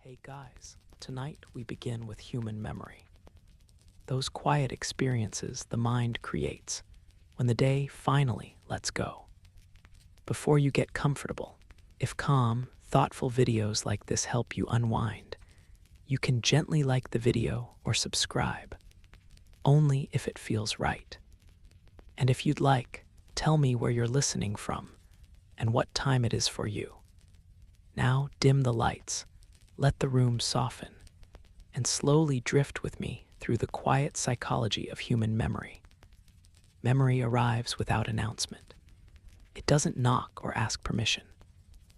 Hey guys, tonight we begin with human memory. Those quiet experiences the mind creates when the day finally lets go. Before you get comfortable, if calm, thoughtful videos like this help you unwind, you can gently like the video or subscribe, only if it feels right. And if you'd like, tell me where you're listening from and what time it is for you. Now dim the lights, let the room soften, and slowly drift with me through the quiet psychology of human memory. Memory arrives without announcement. It doesn't knock or ask permission.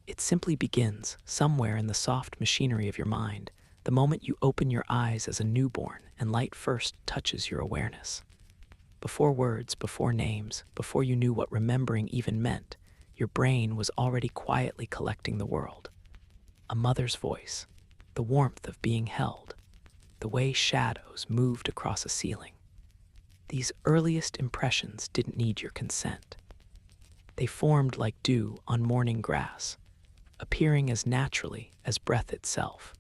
It simply begins somewhere in the soft machinery of your mind, the moment you open your eyes as a newborn and light first touches your awareness. Before words, before names, before you knew what remembering even meant, your brain was already quietly collecting the world. A mother's voice, the warmth of being held, the way shadows moved across a ceiling. These earliest impressions didn't need your consent. They formed like dew on morning grass, appearing as naturally as breath itself.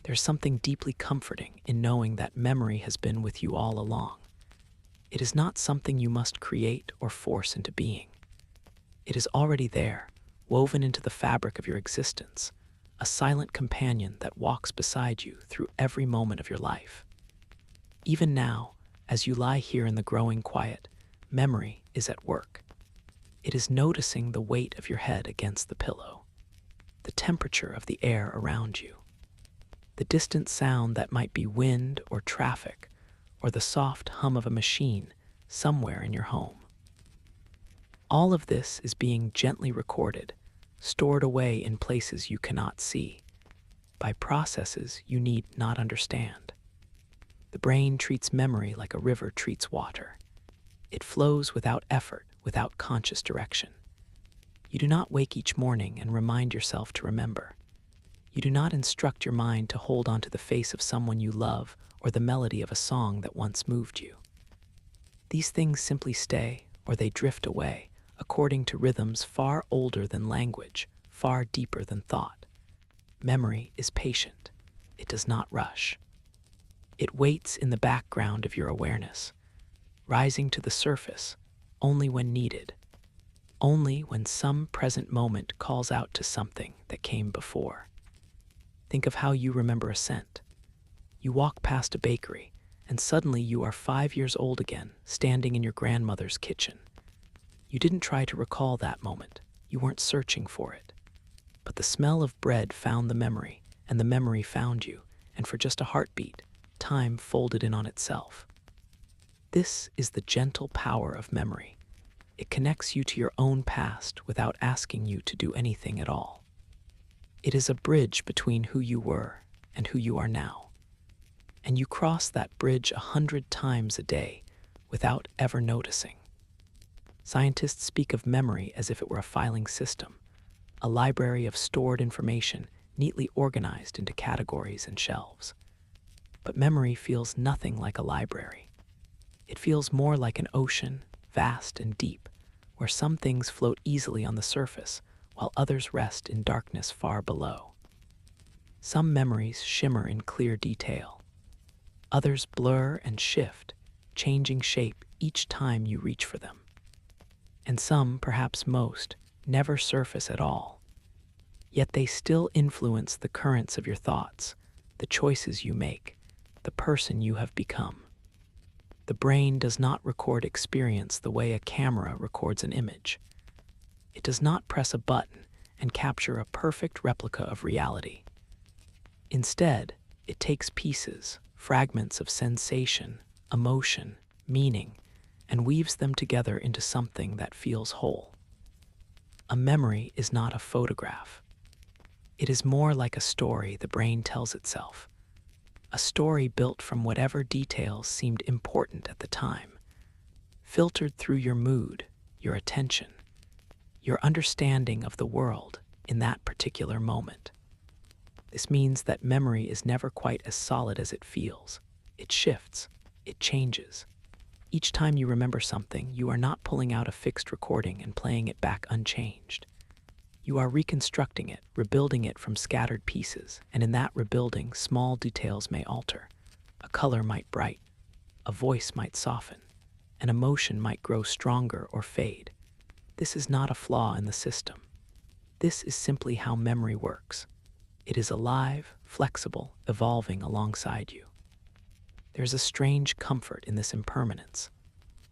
There's something deeply comforting in knowing that memory has been with you all along. It is not something you must create or force into being. It is already there, woven into the fabric of your existence, a silent companion that walks beside you through every moment of your life. Even now, as you lie here in the growing quiet, memory is at work. It is noticing the weight of your head against the pillow, the temperature of the air around you, the distant sound that might be wind or traffic, or the soft hum of a machine somewhere in your home. All of this is being gently recorded, stored away in places you cannot see, by processes you need not understand. The brain treats memory like a river treats water. It flows without effort, without conscious direction. You do not wake each morning and remind yourself to remember. You do not instruct your mind to hold on to the face of someone you love or the melody of a song that once moved you. These things simply stay, or they drift away, according to rhythms far older than language, far deeper than thought. Memory is patient. It does not rush. It waits in the background of your awareness, rising to the surface only when needed, only when some present moment calls out to something that came before. Think of how you remember a scent. You walk past a bakery, and suddenly you are 5 years old again, standing in your grandmother's kitchen. You didn't try to recall that moment. You weren't searching for it. But the smell of bread found the memory, and the memory found you, and for just a heartbeat, time folded in on itself. This is the gentle power of memory. It connects you to your own past without asking you to do anything at all. It is a bridge between who you were and who you are now. And you cross that bridge 100 times a day without ever noticing. Scientists speak of memory as if it were a filing system, a library of stored information neatly organized into categories and shelves. But memory feels nothing like a library. It feels more like an ocean, vast and deep, where some things float easily on the surface while others rest in darkness far below. Some memories shimmer in clear detail. Others blur and shift, changing shape each time you reach for them. And some, perhaps most, never surface at all. Yet they still influence the currents of your thoughts, the choices you make, the person you have become. The brain does not record experience the way a camera records an image. It does not press a button and capture a perfect replica of reality. Instead, it takes pieces, fragments of sensation, emotion, meaning, and weaves them together into something that feels whole. A memory is not a photograph. It is more like a story the brain tells itself. A story built from whatever details seemed important at the time, filtered through your mood, your attention, your understanding of the world in that particular moment. This means that memory is never quite as solid as it feels. It shifts, it changes. Each time you remember something, you are not pulling out a fixed recording and playing it back unchanged. You are reconstructing it, rebuilding it from scattered pieces, and in that rebuilding, small details may alter. A color might brighten, a voice might soften, an emotion might grow stronger or fade. This is not a flaw in the system. This is simply how memory works. It is alive, flexible, evolving alongside you. There's a strange comfort in this impermanence.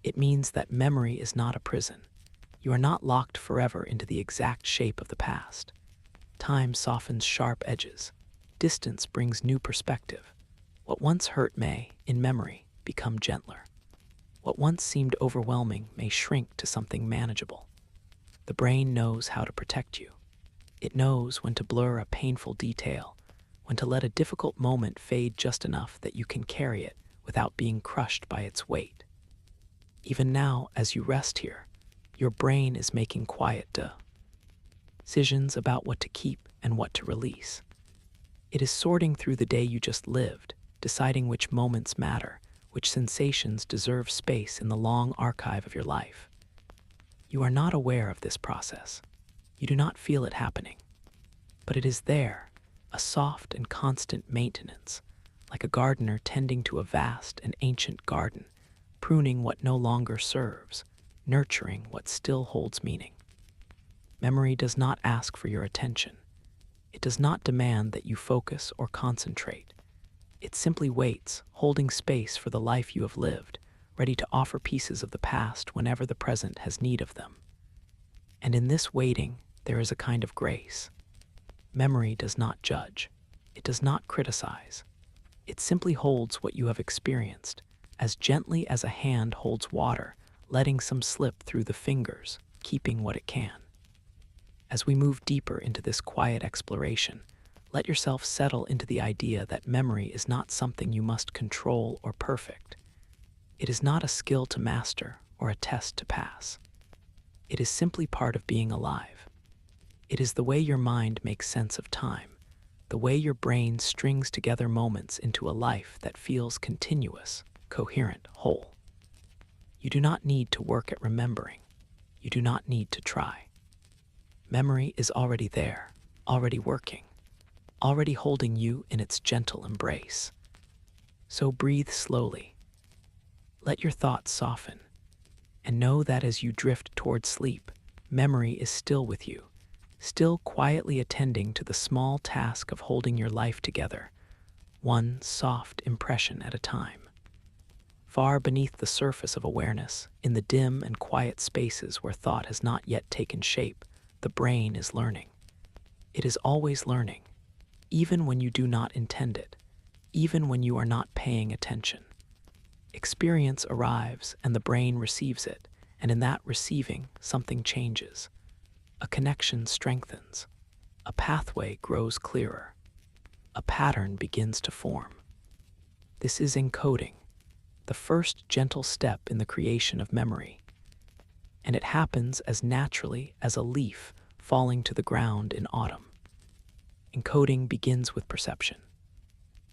It means that memory is not a prison. You are not locked forever into the exact shape of the past. Time softens sharp edges. Distance brings new perspective. What once hurt may, in memory, become gentler. What once seemed overwhelming may shrink to something manageable. The brain knows how to protect you. It knows when to blur a painful detail, when to let a difficult moment fade just enough that you can carry it without being crushed by its weight. Even now, as you rest here, your brain is making quiet decisions about what to keep and what to release. It is sorting through the day you just lived, deciding which moments matter, which sensations deserve space in the long archive of your life. You are not aware of this process. You do not feel it happening. But it is there, a soft and constant maintenance, like a gardener tending to a vast and ancient garden, pruning what no longer serves, nurturing what still holds meaning. Memory does not ask for your attention. It does not demand that you focus or concentrate. It simply waits, holding space for the life you have lived, ready to offer pieces of the past whenever the present has need of them. And in this waiting, there is a kind of grace. Memory does not judge. It does not criticize. It simply holds what you have experienced, as gently as a hand holds water, letting some slip through the fingers, keeping what it can. As we move deeper into this quiet exploration, let yourself settle into the idea that memory is not something you must control or perfect. It is not a skill to master or a test to pass. It is simply part of being alive. It is the way your mind makes sense of time, the way your brain strings together moments into a life that feels continuous, coherent, whole. You do not need to work at remembering. You do not need to try. Memory is already there, already working, already holding you in its gentle embrace. So breathe slowly. Let your thoughts soften, and know that as you drift toward sleep, memory is still with you, still quietly attending to the small task of holding your life together, one soft impression at a time. Far beneath the surface of awareness, in the dim and quiet spaces where thought has not yet taken shape, the brain is learning. It is always learning, even when you do not intend it, even when you are not paying attention. Experience arrives and the brain receives it, and in that receiving, something changes. A connection strengthens. A pathway grows clearer. A pattern begins to form. This is encoding, the first gentle step in the creation of memory. And it happens as naturally as a leaf falling to the ground in autumn. Encoding begins with perception.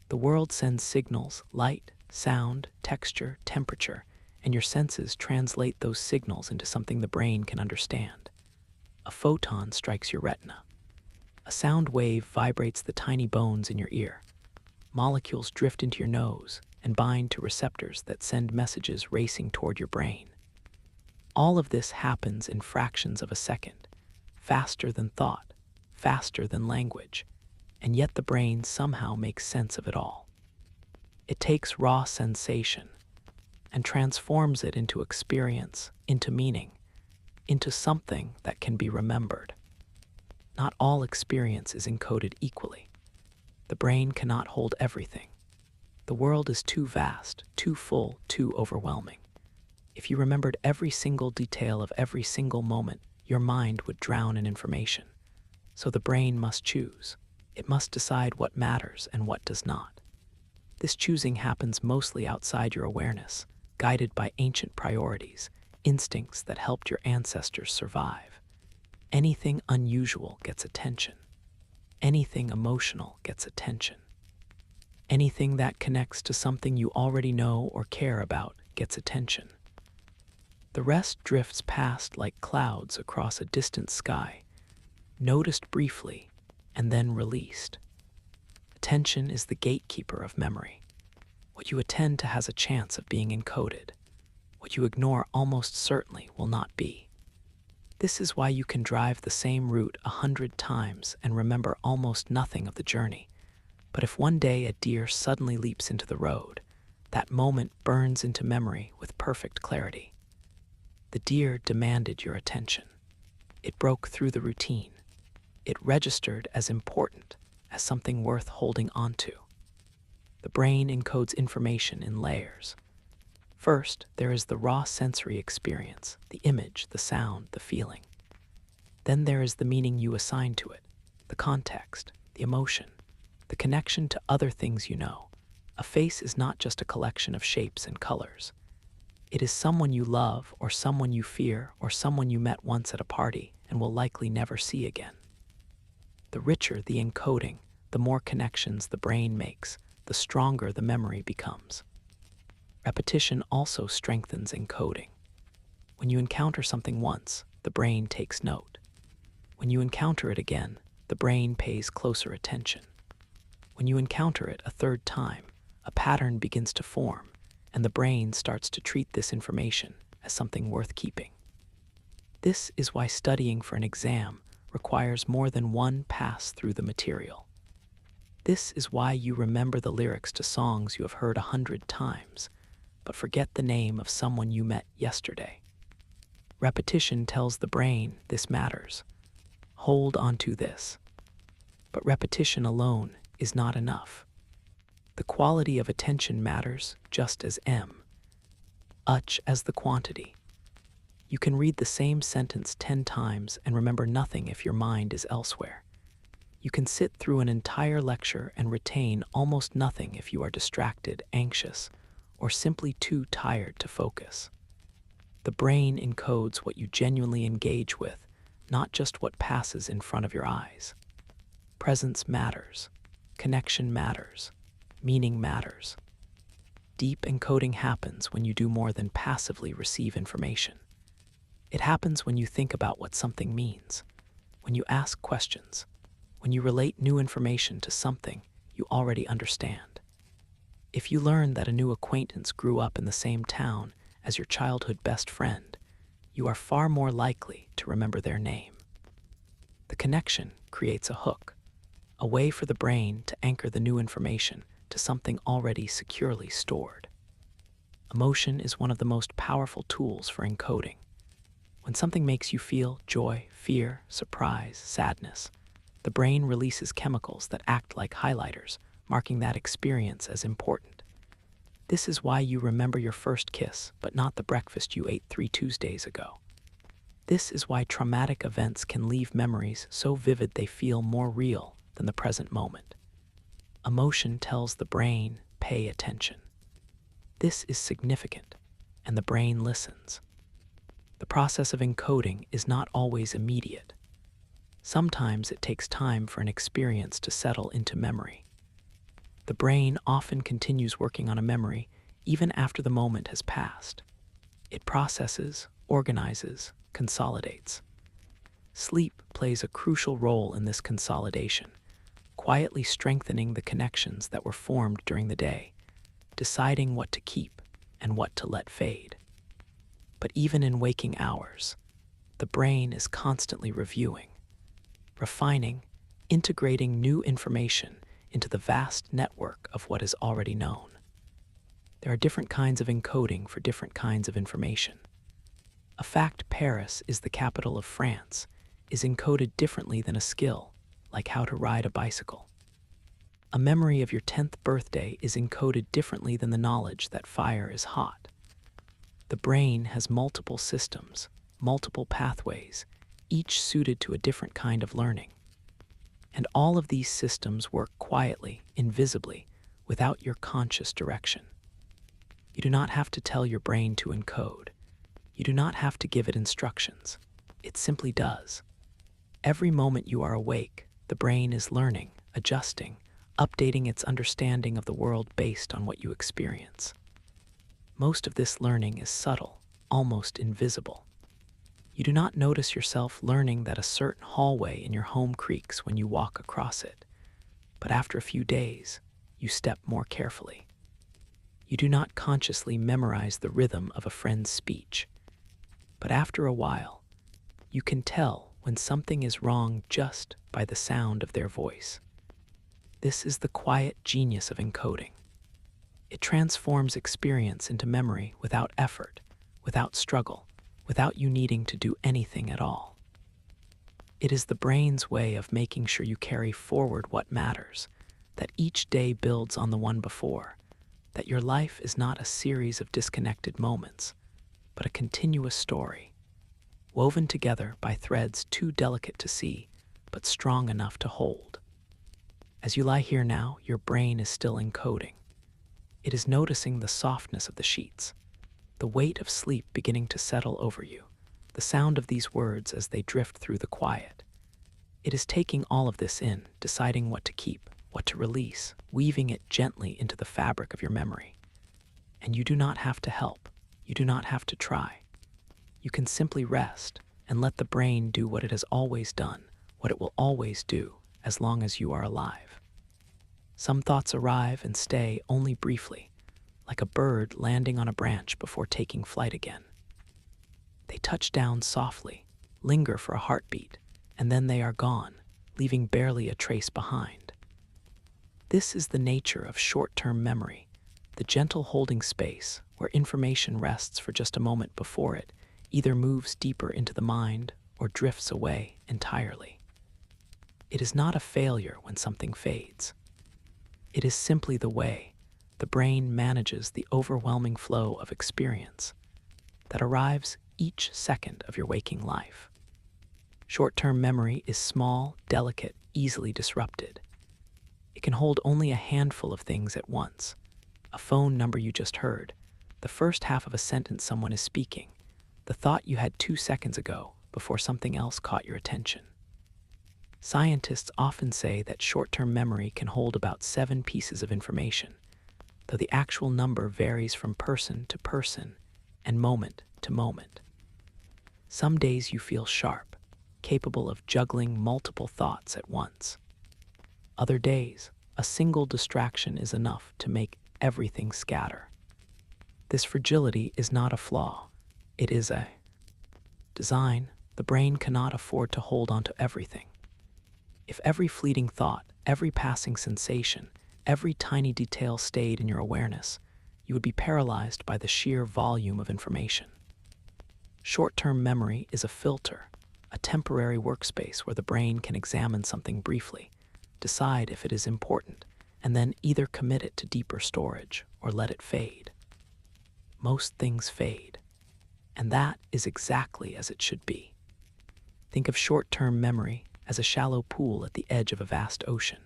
The world sends signals, light, sound, texture, temperature, and your senses translate those signals into something the brain can understand. A photon strikes your retina. A sound wave vibrates the tiny bones in your ear. Molecules drift into your nose and bind to receptors that send messages racing toward your brain. All of this happens in fractions of a second, faster than thought, faster than language, and yet the brain somehow makes sense of it all. It takes raw sensation and transforms it into experience, into meaning, into something that can be remembered. Not all experience is encoded equally. The brain cannot hold everything. The world is too vast, too full, too overwhelming. If you remembered every single detail of every single moment, your mind would drown in information. So the brain must choose. It must decide what matters and what does not. This choosing happens mostly outside your awareness, guided by ancient priorities, instincts that helped your ancestors survive. Anything unusual gets attention. Anything emotional gets attention. Anything that connects to something you already know or care about gets attention. The rest drifts past like clouds across a distant sky, noticed briefly, and then released. Attention is the gatekeeper of memory. What you attend to has a chance of being encoded. What you ignore almost certainly will not be. This is why you can drive the same route 100 times and remember almost nothing of the journey. But if one day a deer suddenly leaps into the road, that moment burns into memory with perfect clarity. The deer demanded your attention. It broke through the routine. It registered as important, as something worth holding onto. The brain encodes information in layers. First, there is the raw sensory experience, the image, the sound, the feeling. Then there is the meaning you assign to it, the context, the emotion, the connection to other things you know. A face is not just a collection of shapes and colors. It is someone you love, or someone you fear, or someone you met once at a party and will likely never see again. The richer the encoding, the more connections the brain makes, the stronger the memory becomes. Repetition also strengthens encoding. When you encounter something once, the brain takes note. When you encounter it again, the brain pays closer attention. When you encounter it a third time, a pattern begins to form, and the brain starts to treat this information as something worth keeping. This is why studying for an exam requires more than one pass through the material. This is why you remember the lyrics to songs you have heard 100 times, but forget the name of someone you met yesterday. Repetition tells the brain this matters. Hold on to this. But repetition alone is not enough. The quality of attention matters just as much as the quantity. You can read the same sentence 10 times and remember nothing if your mind is elsewhere. You can sit through an entire lecture and retain almost nothing if you are distracted, anxious, or simply too tired to focus. The brain encodes what you genuinely engage with, not just what passes in front of your eyes. Presence matters. Connection matters. Meaning matters. Deep encoding happens when you do more than passively receive information. It happens when you think about what something means, when you ask questions, when you relate new information to something you already understand. If you learn that a new acquaintance grew up in the same town as your childhood best friend, you are far more likely to remember their name. The connection creates a hook, a way for the brain to anchor the new information to something already securely stored. Emotion is one of the most powerful tools for encoding. When something makes you feel joy, fear, surprise, sadness, the brain releases chemicals that act like highlighters, marking that experience as important. This is why you remember your first kiss, but not the breakfast you ate 3 Tuesdays ago. This is why traumatic events can leave memories so vivid they feel more real than the present moment. Emotion tells the brain, pay attention. This is significant, and the brain listens. The process of encoding is not always immediate. Sometimes it takes time for an experience to settle into memory. The brain often continues working on a memory even after the moment has passed. It processes, organizes, consolidates. Sleep plays a crucial role in this consolidation, quietly strengthening the connections that were formed during the day, deciding what to keep and what to let fade. But even in waking hours, the brain is constantly reviewing, refining, integrating new information into the vast network of what is already known. There are different kinds of encoding for different kinds of information. A fact Paris is the capital of France is encoded differently than a skill, like how to ride a bicycle. A memory of your 10th birthday is encoded differently than the knowledge that fire is hot. The brain has multiple systems, multiple pathways, each suited to a different kind of learning. And all of these systems work quietly, invisibly, without your conscious direction. You do not have to tell your brain to encode. You do not have to give it instructions. It simply does. Every moment you are awake, the brain is learning, adjusting, updating its understanding of the world based on what you experience. Most of this learning is subtle, almost invisible. You do not notice yourself learning that a certain hallway in your home creaks when you walk across it, but after a few days, you step more carefully. You do not consciously memorize the rhythm of a friend's speech, but after a while, you can tell when something is wrong just by the sound of their voice. This is the quiet genius of encoding. It transforms experience into memory without effort, without struggle, without you needing to do anything at all. It is the brain's way of making sure you carry forward what matters, that each day builds on the one before, that your life is not a series of disconnected moments, but a continuous story, woven together by threads too delicate to see, but strong enough to hold. As you lie here now, your brain is still encoding. It is noticing the softness of the sheets, the weight of sleep beginning to settle over you, the sound of these words as they drift through the quiet. It is taking all of this in, deciding what to keep, what to release, weaving it gently into the fabric of your memory. And you do not have to help. You do not have to try. You can simply rest and let the brain do what it has always done, what it will always do, as long as you are alive. Some thoughts arrive and stay only briefly, like a bird landing on a branch before taking flight again. They touch down softly, linger for a heartbeat, and then they are gone, leaving barely a trace behind. This is the nature of short-term memory, the gentle holding space where information rests for just a moment before it either moves deeper into the mind or drifts away entirely. It is not a failure when something fades. It is simply the way the brain manages the overwhelming flow of experience that arrives each second of your waking life. Short-term memory is small, delicate, easily disrupted. It can hold only a handful of things at once: a phone number you just heard, the first half of a sentence someone is speaking, the thought you had 2 seconds ago before something else caught your attention. Scientists often say that short-term memory can hold about 7 pieces of information, though the actual number varies from person to person and moment to moment. Some days you feel sharp, capable of juggling multiple thoughts at once. Other days, a single distraction is enough to make everything scatter. This fragility is not a flaw. It is a design. The brain cannot afford to hold on to everything. If every fleeting thought, every passing sensation, every tiny detail stayed in your awareness, you would be paralyzed by the sheer volume of information. Short-term memory is a filter, a temporary workspace where the brain can examine something briefly, decide if it is important, and then either commit it to deeper storage or let it fade. Most things fade, and that is exactly as it should be. Think of short-term memory as a shallow pool at the edge of a vast ocean.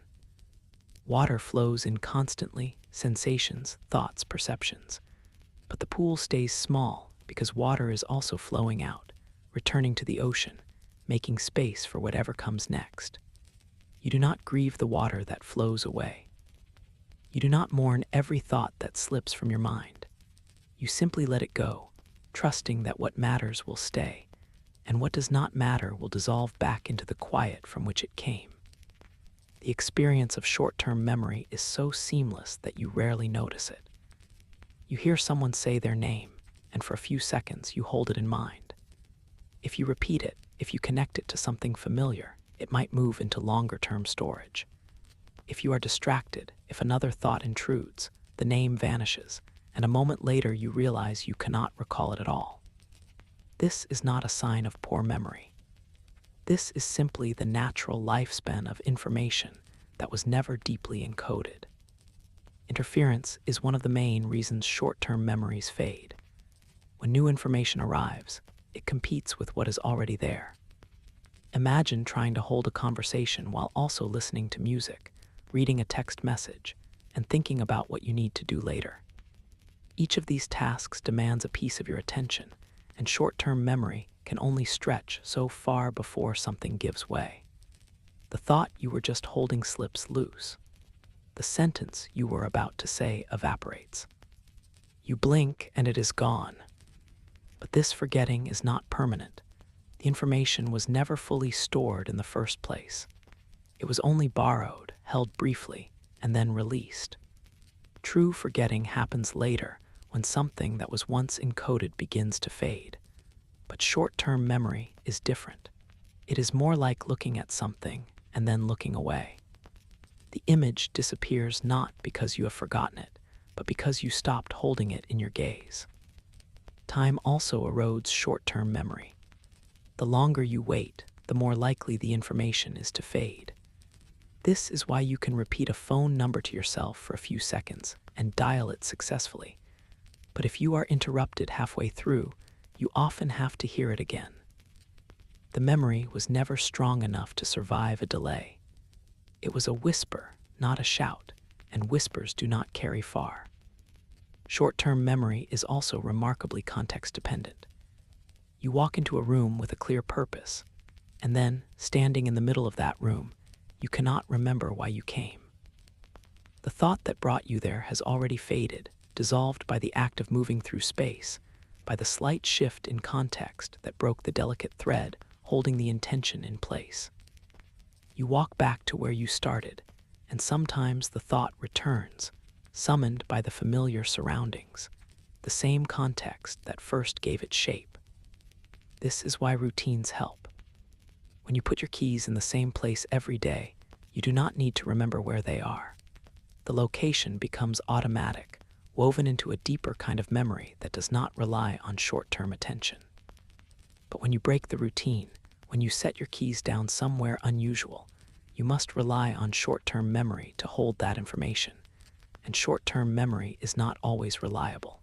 Water flows in constantly, sensations, thoughts, perceptions. But the pool stays small because water is also flowing out, returning to the ocean, making space for whatever comes next. You do not grieve the water that flows away. You do not mourn every thought that slips from your mind. You simply let it go, trusting that what matters will stay, and what does not matter will dissolve back into the quiet from which it came. The experience of short-term memory is so seamless that you rarely notice it. You hear someone say their name, and for a few seconds you hold it in mind. If you repeat it, if you connect it to something familiar, it might move into longer-term storage. If you are distracted, if another thought intrudes, the name vanishes, and a moment later you realize you cannot recall it at all. This is not a sign of poor memory. This is simply the natural lifespan of information that was never deeply encoded. Interference is one of the main reasons short-term memories fade. When new information arrives, it competes with what is already there. Imagine trying to hold a conversation while also listening to music, reading a text message, and thinking about what you need to do later. Each of these tasks demands a piece of your attention, and short-term memory can only stretch so far before something gives way. The thought you were just holding slips loose. The sentence you were about to say evaporates. You blink and it is gone. But this forgetting is not permanent. The information was never fully stored in the first place. It was only borrowed, held briefly, and then released. True forgetting happens later when something that was once encoded begins to fade. But short-term memory is different. It is more like looking at something and then looking away. The image disappears not because you have forgotten it, but because you stopped holding it in your gaze. Time also erodes short-term memory. The longer you wait, the more likely the information is to fade. This is why you can repeat a phone number to yourself for a few seconds and dial it successfully. But if you are interrupted halfway through, you often have to hear it again. The memory was never strong enough to survive a delay. It was a whisper, not a shout, and whispers do not carry far. Short-term memory is also remarkably context-dependent. You walk into a room with a clear purpose, and then, standing in the middle of that room, you cannot remember why you came. The thought that brought you there has already faded, dissolved by the act of moving through space, by the slight shift in context that broke the delicate thread holding the intention in place. You walk back to where you started, and sometimes the thought returns, summoned by the familiar surroundings, the same context that first gave it shape. This is why routines help. When you put your keys in the same place every day, you do not need to remember where they are. The location becomes automatic, woven into a deeper kind of memory that does not rely on short-term attention. But when you break the routine, when you set your keys down somewhere unusual, you must rely on short-term memory to hold that information. And short-term memory is not always reliable.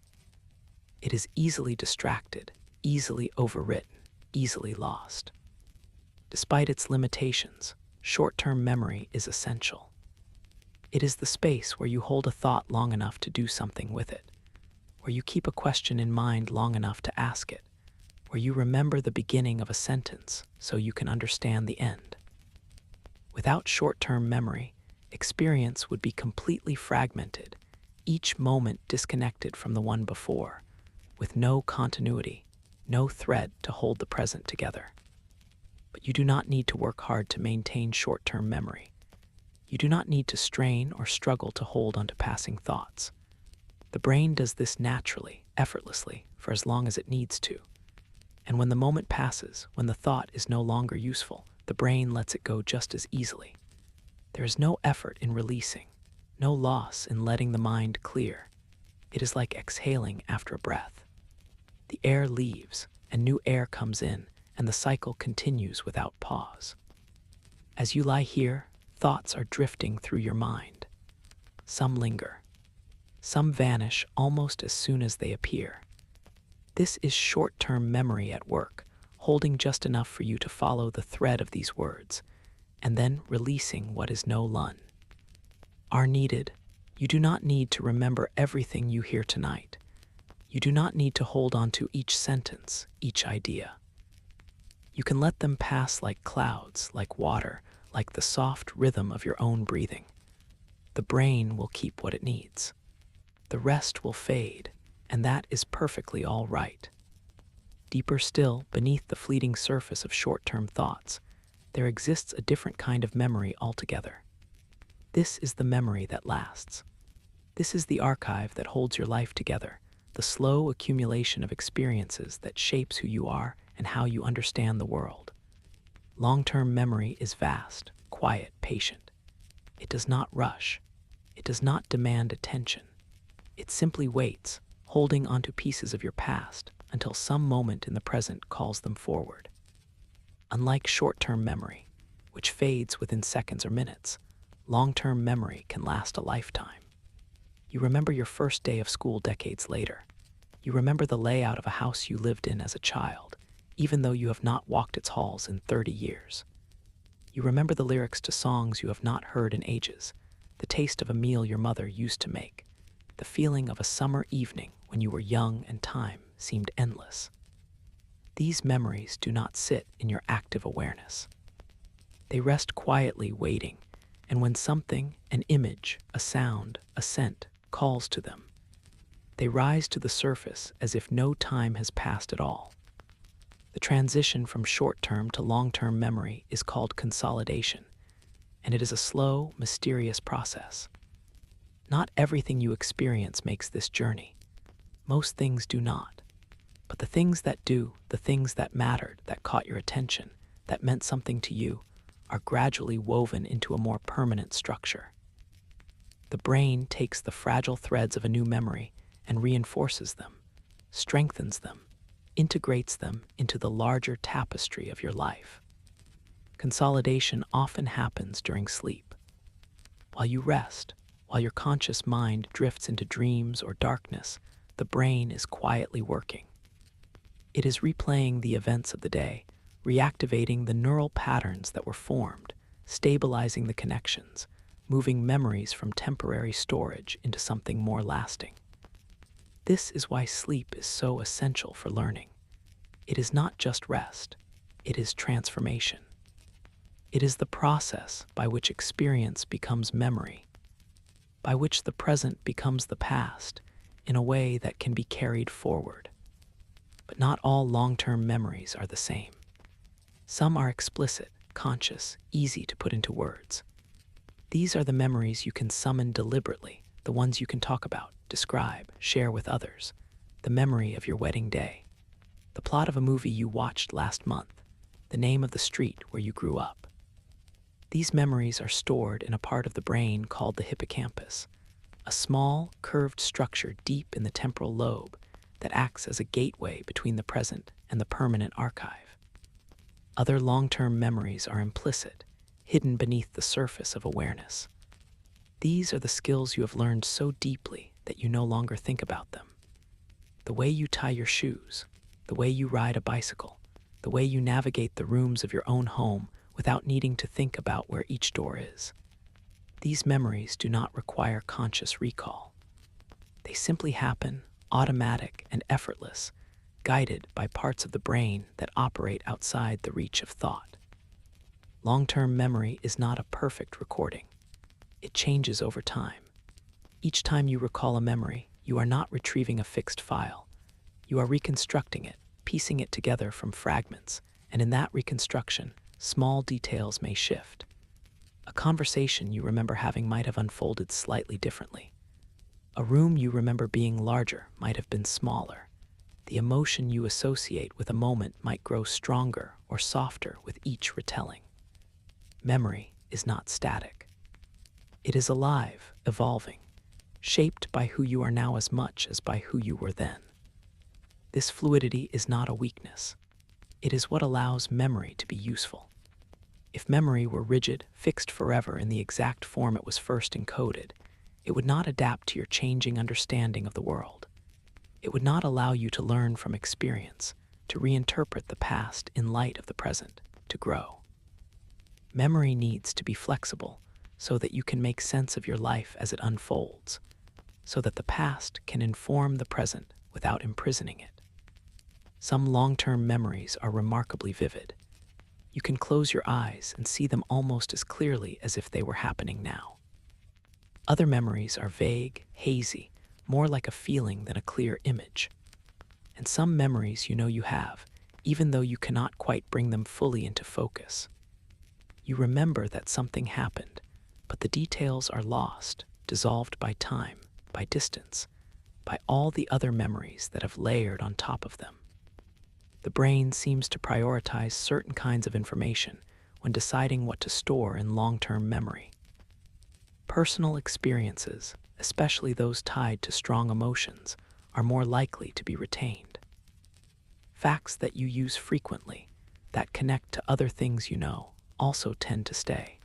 It is easily distracted, easily overwritten, easily lost. Despite its limitations, short-term memory is essential. It is the space where you hold a thought long enough to do something with it, where you keep a question in mind long enough to ask it, where you remember the beginning of a sentence so you can understand the end. Without short-term memory, experience would be completely fragmented, each moment disconnected from the one before, with no continuity, no thread to hold the present together. But you do not need to work hard to maintain short-term memory. You do not need to strain or struggle to hold onto passing thoughts. The brain does this naturally, effortlessly, for as long as it needs to. And when the moment passes, when the thought is no longer useful, the brain lets it go just as easily. There is no effort in releasing, no loss in letting the mind clear. It is like exhaling after a breath. The air leaves, and new air comes in, and the cycle continues without pause. As you lie here, thoughts are drifting through your mind. Some linger. Some vanish almost as soon as they appear. This is short-term memory at work, holding just enough for you to follow the thread of these words, and then releasing what is no lun. Are needed. You do not need to remember everything you hear tonight. You do not need to hold on to each sentence, each idea. You can let them pass like clouds, like water, like the soft rhythm of your own breathing. The brain will keep what it needs. The rest will fade, and that is perfectly all right. Deeper still, beneath the fleeting surface of short-term thoughts, there exists a different kind of memory altogether. This is the memory that lasts. This is the archive that holds your life together, the slow accumulation of experiences that shapes who you are and how you understand the world. Long-term memory is vast, quiet, patient. It does not rush. It does not demand attention. It simply waits, holding onto pieces of your past until some moment in the present calls them forward. Unlike short-term memory, which fades within seconds or minutes, long-term memory can last a lifetime. You remember your first day of school decades later. You remember the layout of a house you lived in as a child, even though you have not walked its halls in 30 years. You remember the lyrics to songs you have not heard in ages, the taste of a meal your mother used to make, the feeling of a summer evening when you were young and time seemed endless. These memories do not sit in your active awareness. They rest quietly waiting, and when something, an image, a sound, a scent, calls to them, they rise to the surface as if no time has passed at all. The transition from short-term to long-term memory is called consolidation, and it is a slow, mysterious process. Not everything you experience makes this journey. Most things do not. But the things that do, the things that mattered, that caught your attention, that meant something to you, are gradually woven into a more permanent structure. The brain takes the fragile threads of a new memory and reinforces them, strengthens them, integrates them into the larger tapestry of your life. Consolidation often happens during sleep. While you rest, while your conscious mind drifts into dreams or darkness, the brain is quietly working. It is replaying the events of the day, reactivating the neural patterns that were formed, stabilizing the connections, moving memories from temporary storage into something more lasting. This is why sleep is so essential for learning. It is not just rest, it is transformation. It is the process by which experience becomes memory, by which the present becomes the past in a way that can be carried forward. But not all long-term memories are the same. Some are explicit, conscious, easy to put into words. These are the memories you can summon deliberately, the ones you can talk about, describe, share with others. The memory of your wedding day, the plot of a movie you watched last month, the name of the street where you grew up. These memories are stored in a part of the brain called the hippocampus, a small, curved structure deep in the temporal lobe that acts as a gateway between the present and the permanent archive. Other long-term memories are implicit, hidden beneath the surface of awareness. These are the skills you have learned so deeply that you no longer think about them. The way you tie your shoes, the way you ride a bicycle, the way you navigate the rooms of your own home without needing to think about where each door is. These memories do not require conscious recall. They simply happen, automatic and effortless, guided by parts of the brain that operate outside the reach of thought. Long-term memory is not a perfect recording. It changes over time. Each time you recall a memory, you are not retrieving a fixed file. You are reconstructing it, piecing it together from fragments, and in that reconstruction, small details may shift. A conversation you remember having might have unfolded slightly differently. A room you remember being larger might have been smaller. The emotion you associate with a moment might grow stronger or softer with each retelling. Memory is not static. It is alive, evolving, shaped by who you are now as much as by who you were then. This fluidity is not a weakness. It is what allows memory to be useful. If memory were rigid, fixed forever in the exact form it was first encoded, it would not adapt to your changing understanding of the world. It would not allow you to learn from experience, to reinterpret the past in light of the present, to grow. Memory needs to be flexible so that you can make sense of your life as it unfolds, so that the past can inform the present without imprisoning it. Some long-term memories are remarkably vivid. You can close your eyes and see them almost as clearly as if they were happening now. Other memories are vague, hazy, more like a feeling than a clear image. And some memories you know you have, even though you cannot quite bring them fully into focus. You remember that something happened, but the details are lost, dissolved by time, by distance, by all the other memories that have layered on top of them. The brain seems to prioritize certain kinds of information when deciding what to store in long-term memory. Personal experiences, especially those tied to strong emotions, are more likely to be retained. Facts that you use frequently, that connect to other things you know, also tend to stay.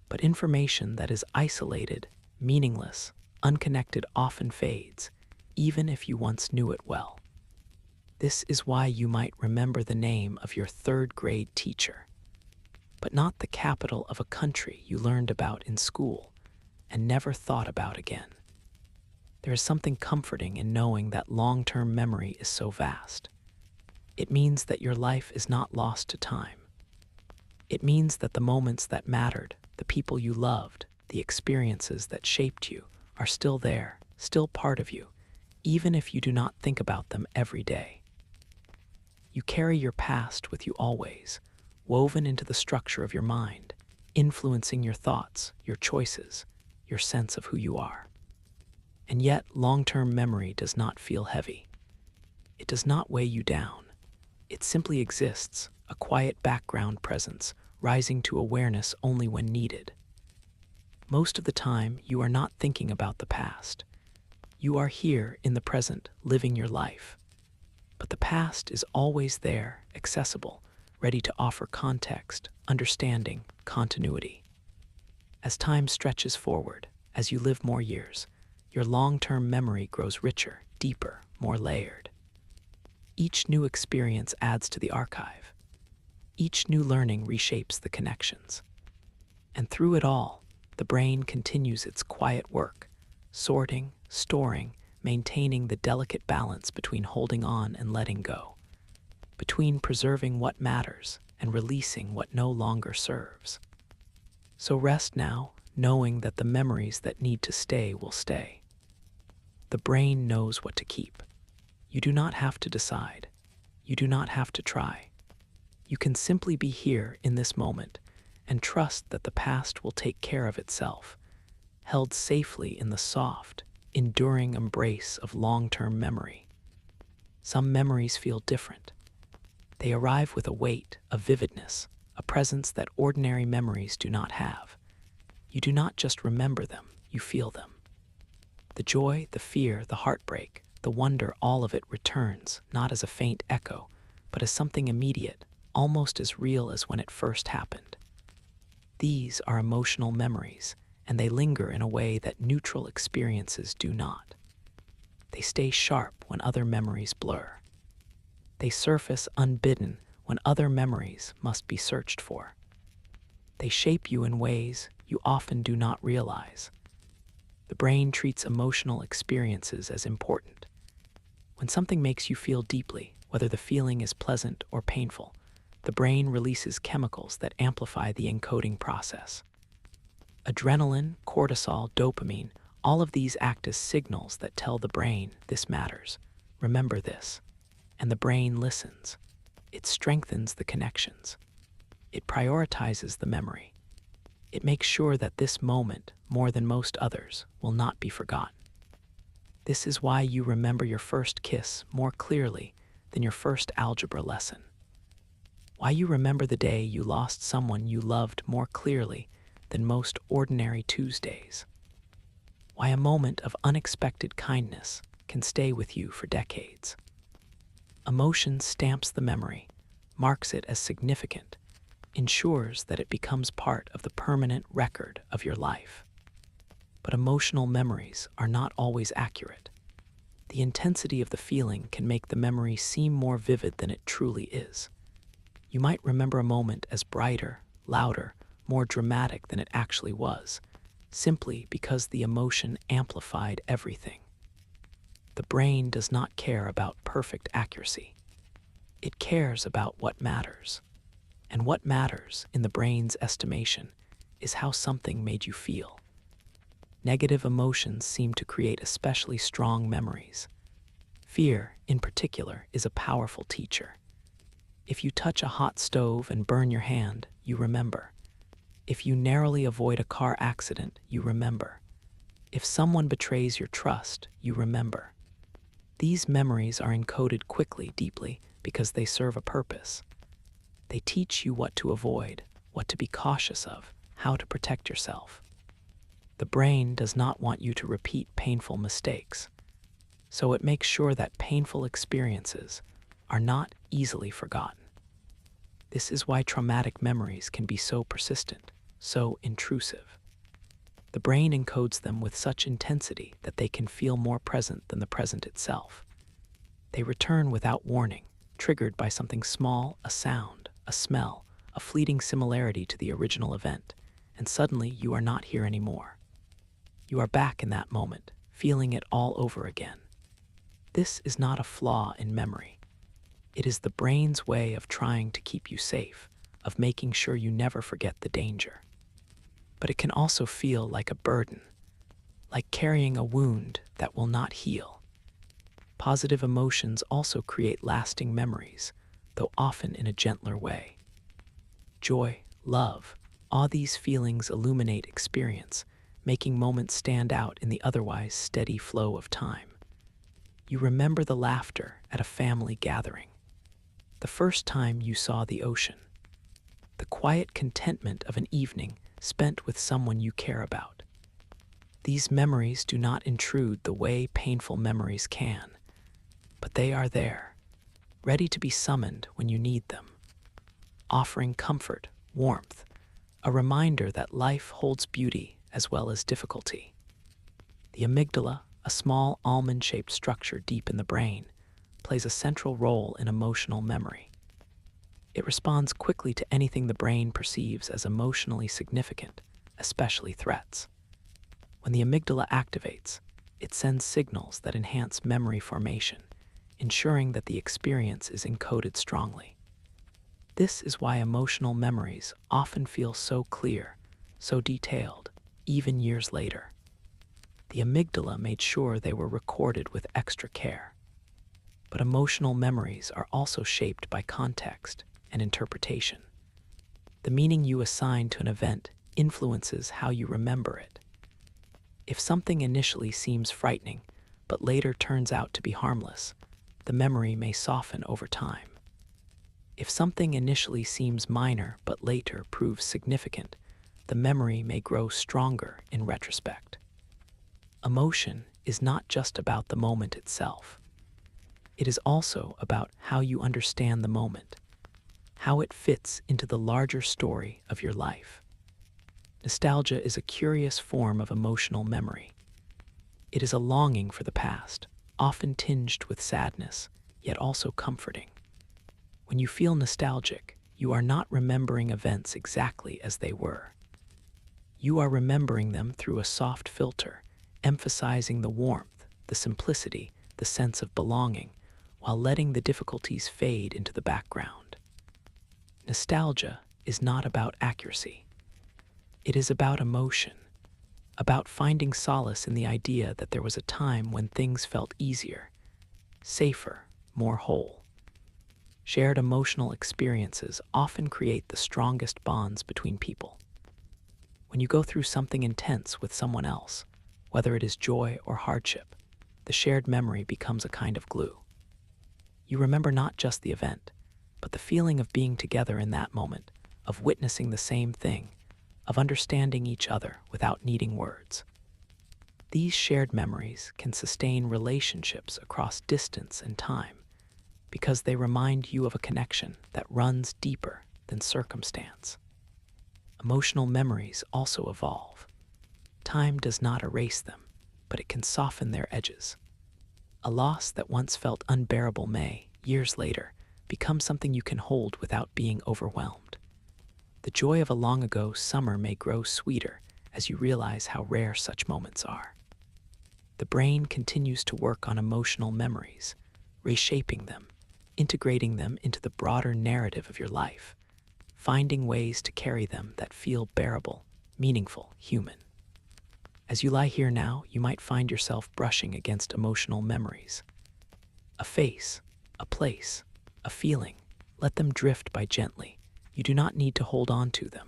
But information that is isolated, meaningless, unconnected often fades, even if you once knew it well. This is why you might remember the name of your third-grade teacher, but not the capital of a country you learned about in school and never thought about again. There is something comforting in knowing that long-term memory is so vast. It means that your life is not lost to time. It means that the moments that mattered, the people you loved, the experiences that shaped you, are still there, still part of you, even if you do not think about them every day. You carry your past with you always, woven into the structure of your mind, influencing your thoughts, your choices, your sense of who you are. And yet, long-term memory does not feel heavy. It does not weigh you down. It simply exists, a quiet background presence, rising to awareness only when needed. Most of the time, you are not thinking about the past. You are here in the present, living your life. But the past is always there, accessible, ready to offer context, understanding, continuity. As time stretches forward, as you live more years, your long-term memory grows richer, deeper, more layered. Each new experience adds to the archive. Each new learning reshapes the connections. And through it all, the brain continues its quiet work, sorting, storing, maintaining the delicate balance between holding on and letting go, between preserving what matters and releasing what no longer serves. So rest now, knowing that the memories that need to stay will stay. The brain knows what to keep. You do not have to decide. You do not have to try. You can simply be here in this moment and trust that the past will take care of itself, held safely in the soft, enduring embrace of long-term memory. Some memories feel different. They arrive with a weight, a vividness, a presence that ordinary memories do not have. You do not just remember them, you feel them. The joy, the fear, the heartbreak, the wonder, all of it returns, not as a faint echo, but as something immediate, almost as real as when it first happened. These are emotional memories, and they linger in a way that neutral experiences do not. They stay sharp when other memories blur. They surface unbidden when other memories must be searched for. They shape you in ways you often do not realize. The brain treats emotional experiences as important. When something makes you feel deeply, whether the feeling is pleasant or painful, the brain releases chemicals that amplify the encoding process. Adrenaline, cortisol, dopamine, all of these act as signals that tell the brain, this matters, remember this. And the brain listens. It strengthens the connections. It prioritizes the memory. It makes sure that this moment, more than most others, will not be forgotten. This is why you remember your first kiss more clearly than your first algebra lesson. Why you remember the day you lost someone you loved more clearly than most ordinary Tuesdays. Why a moment of unexpected kindness can stay with you for decades. Emotion stamps the memory, marks it as significant, ensures that it becomes part of the permanent record of your life. But emotional memories are not always accurate. The intensity of the feeling can make the memory seem more vivid than it truly is. You might remember a moment as brighter, louder, more dramatic than it actually was, simply because the emotion amplified everything. The brain does not care about perfect accuracy. It cares about what matters. And what matters, in the brain's estimation, is how something made you feel. Negative emotions seem to create especially strong memories. Fear, in particular, is a powerful teacher. If you touch a hot stove and burn your hand, you remember. If you narrowly avoid a car accident, you remember. If someone betrays your trust, you remember. These memories are encoded quickly, deeply, because they serve a purpose. They teach you what to avoid, what to be cautious of, how to protect yourself. The brain does not want you to repeat painful mistakes, so it makes sure that painful experiences are not easily forgotten. This is why traumatic memories can be so persistent, so intrusive. The brain encodes them with such intensity that they can feel more present than the present itself. They return without warning, triggered by something small, a sound, a smell, a fleeting similarity to the original event, and suddenly you are not here anymore. You are back in that moment, feeling it all over again. This is not a flaw in memory. It is the brain's way of trying to keep you safe, of making sure you never forget the danger. But it can also feel like a burden, like carrying a wound that will not heal. Positive emotions also create lasting memories, though often in a gentler way. Joy, love, all these feelings illuminate experience, making moments stand out in the otherwise steady flow of time. You remember the laughter at a family gathering, the first time you saw the ocean, the quiet contentment of an evening spent with someone you care about. These memories do not intrude the way painful memories can, but they are there, ready to be summoned when you need them, offering comfort, warmth, a reminder that life holds beauty as well as difficulty. The amygdala, a small almond-shaped structure deep in the brain, plays a central role in emotional memory. It responds quickly to anything the brain perceives as emotionally significant, especially threats. When the amygdala activates, it sends signals that enhance memory formation, ensuring that the experience is encoded strongly. This is why emotional memories often feel so clear, so detailed, even years later. The amygdala made sure they were recorded with extra care. But emotional memories are also shaped by context and interpretation. The meaning you assign to an event influences how you remember it. If something initially seems frightening, but later turns out to be harmless, the memory may soften over time. If something initially seems minor but later proves significant, the memory may grow stronger in retrospect. Emotion is not just about the moment itself. It is also about how you understand the moment, how it fits into the larger story of your life. Nostalgia is a curious form of emotional memory. It is a longing for the past, often tinged with sadness, yet also comforting. When you feel nostalgic, you are not remembering events exactly as they were. You are remembering them through a soft filter, emphasizing the warmth, the simplicity, the sense of belonging, while letting the difficulties fade into the background. Nostalgia is not about accuracy. It is about emotion, about finding solace in the idea that there was a time when things felt easier, safer, more whole. Shared emotional experiences often create the strongest bonds between people. When you go through something intense with someone else, whether it is joy or hardship, the shared memory becomes a kind of glue. You remember not just the event, but the feeling of being together in that moment, of witnessing the same thing, of understanding each other without needing words. These shared memories can sustain relationships across distance and time because they remind you of a connection that runs deeper than circumstance. Emotional memories also evolve. Time does not erase them, but it can soften their edges. A loss that once felt unbearable may, years later, become something you can hold without being overwhelmed. The joy of a long ago summer may grow sweeter as you realize how rare such moments are. The brain continues to work on emotional memories, reshaping them, integrating them into the broader narrative of your life, finding ways to carry them that feel bearable, meaningful, human. As you lie here now, you might find yourself brushing against emotional memories. A face, a place, a feeling, let them drift by gently. You do not need to hold on to them.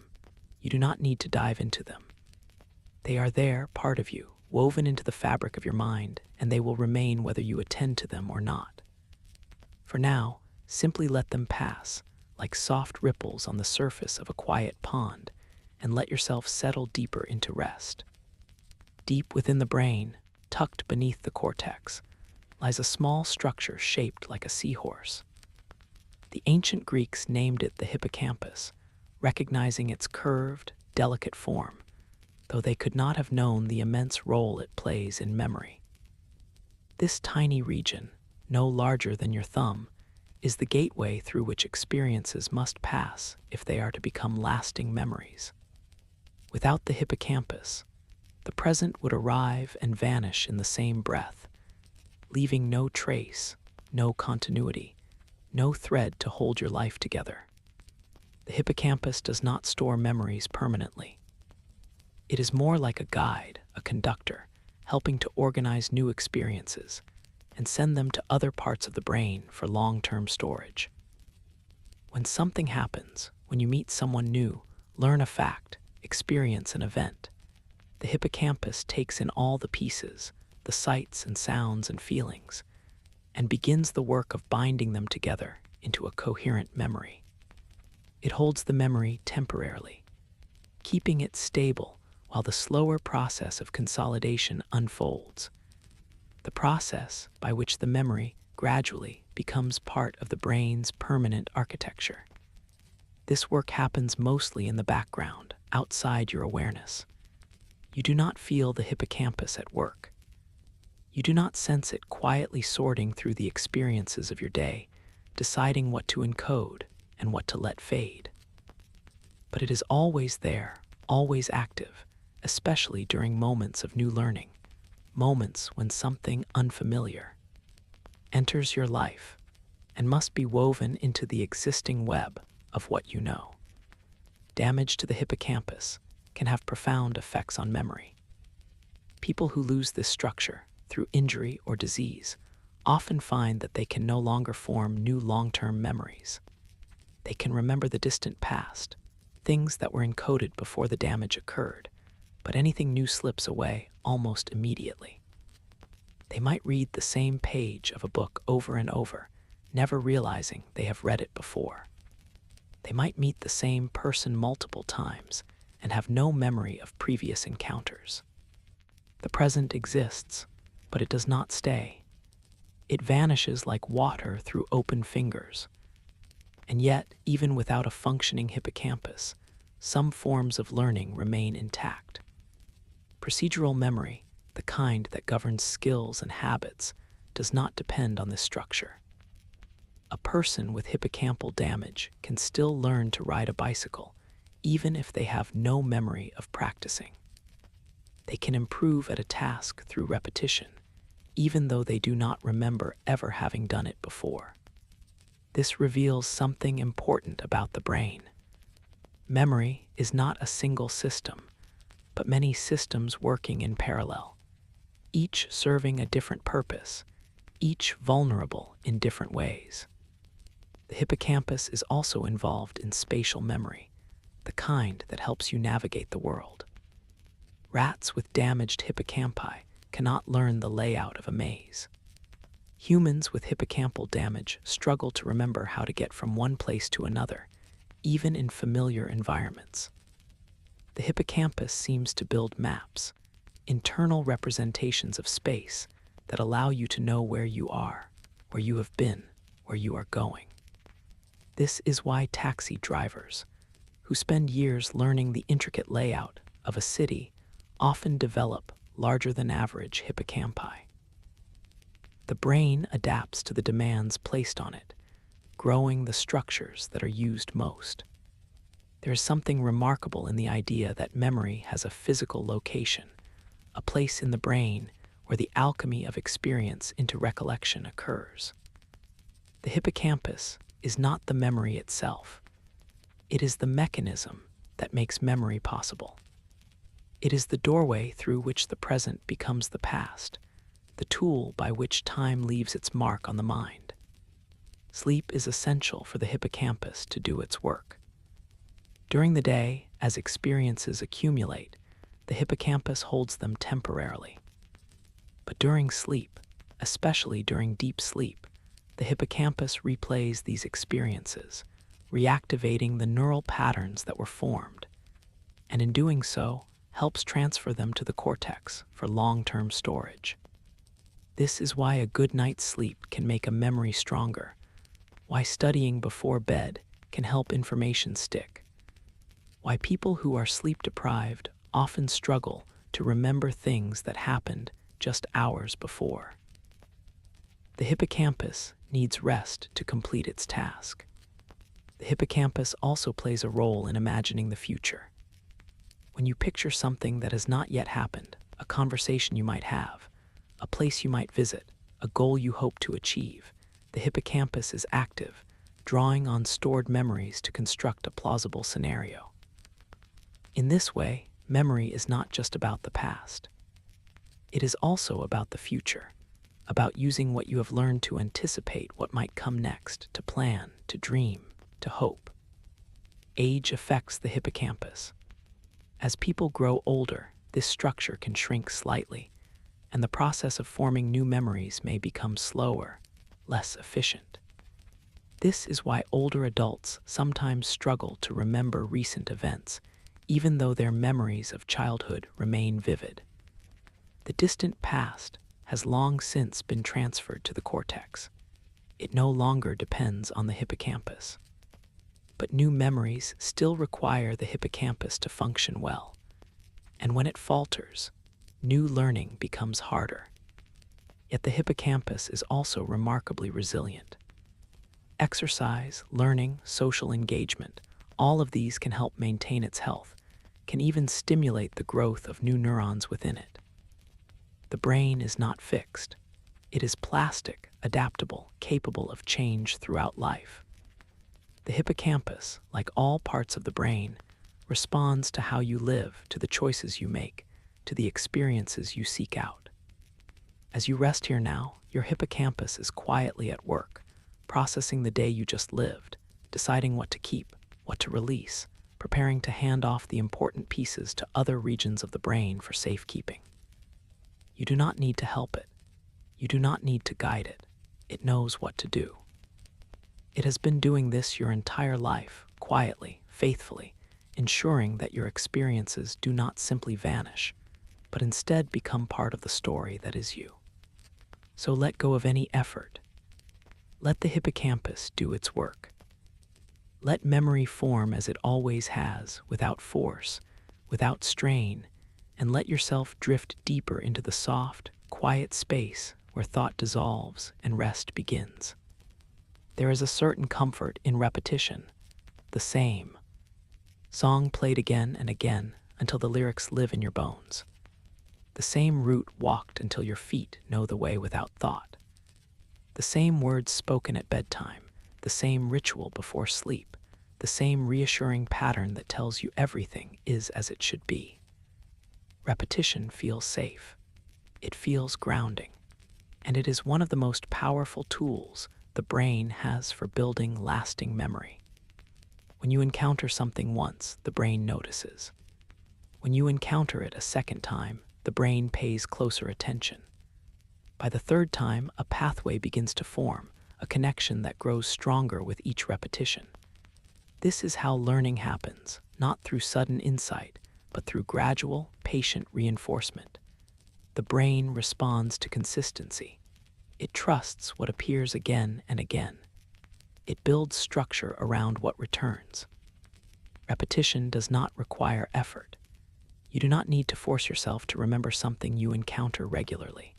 You do not need to dive into them. They are there, part of you, woven into the fabric of your mind, and they will remain whether you attend to them or not. For now, simply let them pass, like soft ripples on the surface of a quiet pond, and let yourself settle deeper into rest. Deep within the brain, tucked beneath the cortex, lies a small structure shaped like a seahorse. The ancient Greeks named it the hippocampus, recognizing its curved, delicate form, though they could not have known the immense role it plays in memory. This tiny region, no larger than your thumb, is the gateway through which experiences must pass if they are to become lasting memories. Without the hippocampus, the present would arrive and vanish in the same breath, leaving no trace, no continuity, no thread to hold your life together. The hippocampus does not store memories permanently. It is more like a guide, a conductor, helping to organize new experiences and send them to other parts of the brain for long-term storage. When something happens, when you meet someone new, learn a fact, experience an event, the hippocampus takes in all the pieces, the sights and sounds and feelings, and begins the work of binding them together into a coherent memory. It holds the memory temporarily, keeping it stable while the slower process of consolidation unfolds, the process by which the memory gradually becomes part of the brain's permanent architecture. This work happens mostly in the background, outside your awareness. You do not feel the hippocampus at work. You do not sense it quietly sorting through the experiences of your day, deciding what to encode and what to let fade. But it is always there, always active, especially during moments of new learning, moments when something unfamiliar enters your life and must be woven into the existing web of what you know. Damage to the hippocampus can have profound effects on memory. People who lose this structure through injury or disease often find that they can no longer form new long-term memories. They can remember the distant past, things that were encoded before the damage occurred, but anything new slips away almost immediately. They might read the same page of a book over and over, never realizing they have read it before. They might meet the same person multiple times and have no memory of previous encounters. The present exists, but it does not stay. It vanishes like water through open fingers. And yet, even without a functioning hippocampus, some forms of learning remain intact. Procedural memory, the kind that governs skills and habits, does not depend on this structure. A person with hippocampal damage can still learn to ride a bicycle, even if they have no memory of practicing. They can improve at a task through repetition, even though they do not remember ever having done it before. This reveals something important about the brain. Memory is not a single system, but many systems working in parallel, each serving a different purpose, each vulnerable in different ways. The hippocampus is also involved in spatial memory, the kind that helps you navigate the world. Rats with damaged hippocampi cannot learn the layout of a maze. Humans with hippocampal damage struggle to remember how to get from one place to another, even in familiar environments. The hippocampus seems to build maps, internal representations of space that allow you to know where you are, where you have been, where you are going. This is why taxi drivers, who spend years learning the intricate layout of a city, often develop larger than average hippocampi. The brain adapts to the demands placed on it, growing the structures that are used most. There is something remarkable in the idea that memory has a physical location, a place in the brain where the alchemy of experience into recollection occurs. The hippocampus is not the memory itself. It is the mechanism that makes memory possible. It is the doorway through which the present becomes the past, the tool by which time leaves its mark on the mind. Sleep is essential for the hippocampus to do its work. During the day, as experiences accumulate, the hippocampus holds them temporarily. But during sleep, especially during deep sleep, the hippocampus replays these experiences, reactivating the neural patterns that were formed, and in doing so, helps transfer them to the cortex for long-term storage. This is why a good night's sleep can make a memory stronger, why studying before bed can help information stick, why people who are sleep-deprived often struggle to remember things that happened just hours before. The hippocampus needs rest to complete its task. The hippocampus also plays a role in imagining the future. When you picture something that has not yet happened, a conversation you might have, a place you might visit, a goal you hope to achieve, the hippocampus is active, drawing on stored memories to construct a plausible scenario. In this way, memory is not just about the past. It is also about the future, about using what you have learned to anticipate what might come next, to plan, to dream, to hope. Age affects the hippocampus. As people grow older, this structure can shrink slightly, and the process of forming new memories may become slower, less efficient. This is why older adults sometimes struggle to remember recent events, even though their memories of childhood remain vivid. The distant past has long since been transferred to the cortex. It no longer depends on the hippocampus. But new memories still require the hippocampus to function well. And when it falters, new learning becomes harder. Yet the hippocampus is also remarkably resilient. Exercise, learning, social engagement, all of these can help maintain its health, can even stimulate the growth of new neurons within it. The brain is not fixed. It is plastic, adaptable, capable of change throughout life. The hippocampus, like all parts of the brain, responds to how you live, to the choices you make, to the experiences you seek out. As you rest here now, your hippocampus is quietly at work, processing the day you just lived, deciding what to keep, what to release, preparing to hand off the important pieces to other regions of the brain for safekeeping. You do not need to help it. You do not need to guide it. It knows what to do. It has been doing this your entire life, quietly, faithfully, ensuring that your experiences do not simply vanish, but instead become part of the story that is you. So let go of any effort. Let the hippocampus do its work. Let memory form as it always has, without force, without strain, and let yourself drift deeper into the soft, quiet space where thought dissolves and rest begins. There is a certain comfort in repetition, the same song played again and again until the lyrics live in your bones. The same route walked until your feet know the way without thought. The same words spoken at bedtime, the same ritual before sleep, the same reassuring pattern that tells you everything is as it should be. Repetition feels safe. It feels grounding. And it is one of the most powerful tools the brain has for building lasting memory. When you encounter something once, the brain notices. When you encounter it a second time, the brain pays closer attention. By the third time, a pathway begins to form, a connection that grows stronger with each repetition. This is how learning happens, not through sudden insight, but through gradual, patient reinforcement. The brain responds to consistency. It trusts what appears again and again. It builds structure around what returns. Repetition does not require effort. You do not need to force yourself to remember something you encounter regularly.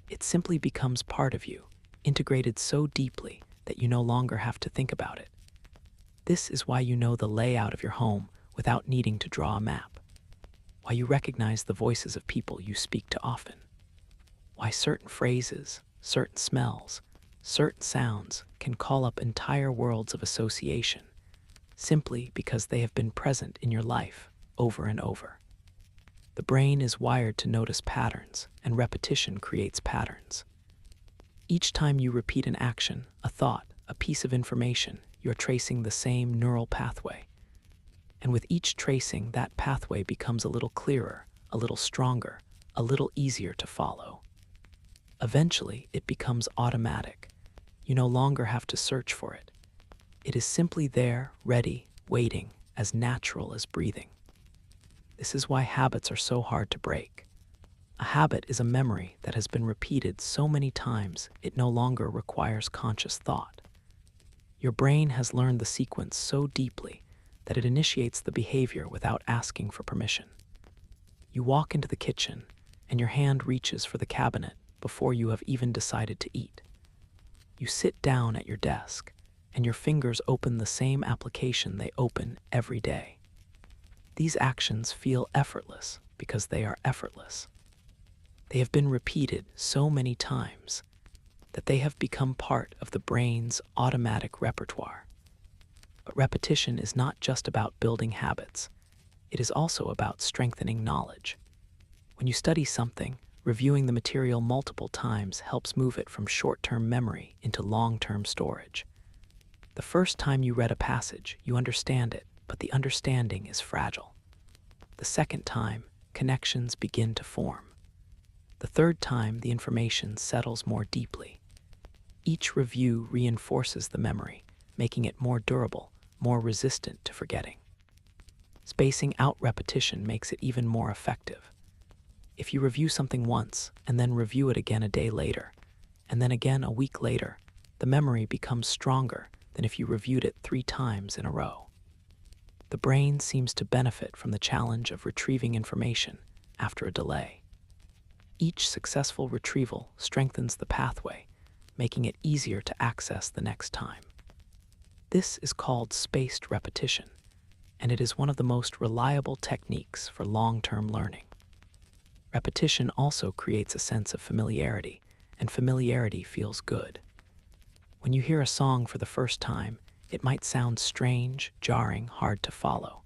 It simply becomes part of you, integrated so deeply that you no longer have to think about it. This is why you know the layout of your home without needing to draw a map. Why you recognize the voices of people you speak to often. Why certain phrases, certain smells, certain sounds can call up entire worlds of association, simply because they have been present in your life over and over. The brain is wired to notice patterns, and repetition creates patterns. Each time you repeat an action, a thought, a piece of information, you're tracing the same neural pathway. And with each tracing, that pathway becomes a little clearer, a little stronger, a little easier to follow. Eventually, it becomes automatic. You no longer have to search for it. It is simply there, ready, waiting, as natural as breathing. This is why habits are so hard to break. A habit is a memory that has been repeated so many times it no longer requires conscious thought. Your brain has learned the sequence so deeply that it initiates the behavior without asking for permission. You walk into the kitchen, and your hand reaches for the cabinet before you have even decided to eat. You sit down at your desk, and your fingers open the same application they open every day. These actions feel effortless because they are effortless. They have been repeated so many times that they have become part of the brain's automatic repertoire. But repetition is not just about building habits. It is also about strengthening knowledge. When you study something, reviewing the material multiple times helps move it from short-term memory into long-term storage. The first time you read a passage, you understand it, but the understanding is fragile. The second time, connections begin to form. The third time, the information settles more deeply. Each review reinforces the memory, making it more durable, more resistant to forgetting. Spacing out repetition makes it even more effective. If you review something once and then review it again a day later, and then again a week later, the memory becomes stronger than if you reviewed it 3 times in a row. The brain seems to benefit from the challenge of retrieving information after a delay. Each successful retrieval strengthens the pathway, making it easier to access the next time. This is called spaced repetition, and it is one of the most reliable techniques for long-term learning. Repetition also creates a sense of familiarity, and familiarity feels good. When you hear a song for the first time, it might sound strange, jarring, hard to follow.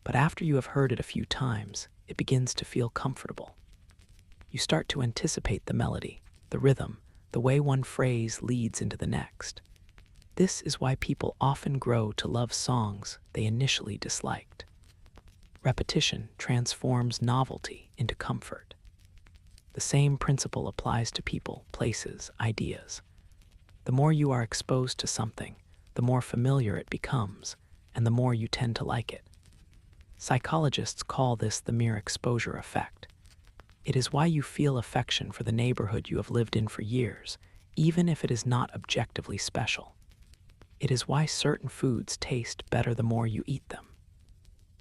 But after you have heard it a few times, it begins to feel comfortable. You start to anticipate the melody, the rhythm, the way one phrase leads into the next. This is why people often grow to love songs they initially disliked. Repetition transforms novelty into comfort. The same principle applies to people, places, ideas. The more you are exposed to something, the more familiar it becomes, and the more you tend to like it. Psychologists call this the mere exposure effect. It is why you feel affection for the neighborhood you have lived in for years, even if it is not objectively special. It is why certain foods taste better the more you eat them.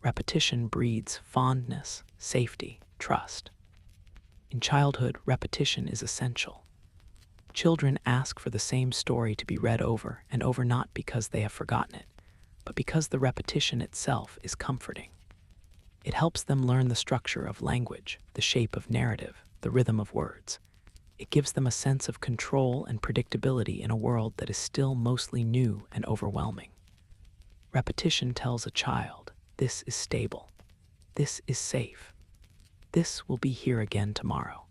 Repetition breeds fondness, safety, trust. In childhood, repetition is essential. Children ask for the same story to be read over and over, not because they have forgotten it, but because the repetition itself is comforting. It helps them learn the structure of language, the shape of narrative, the rhythm of words. It gives them a sense of control and predictability in a world that is still mostly new and overwhelming. Repetition tells a child, this is stable. This is safe. This will be here again tomorrow.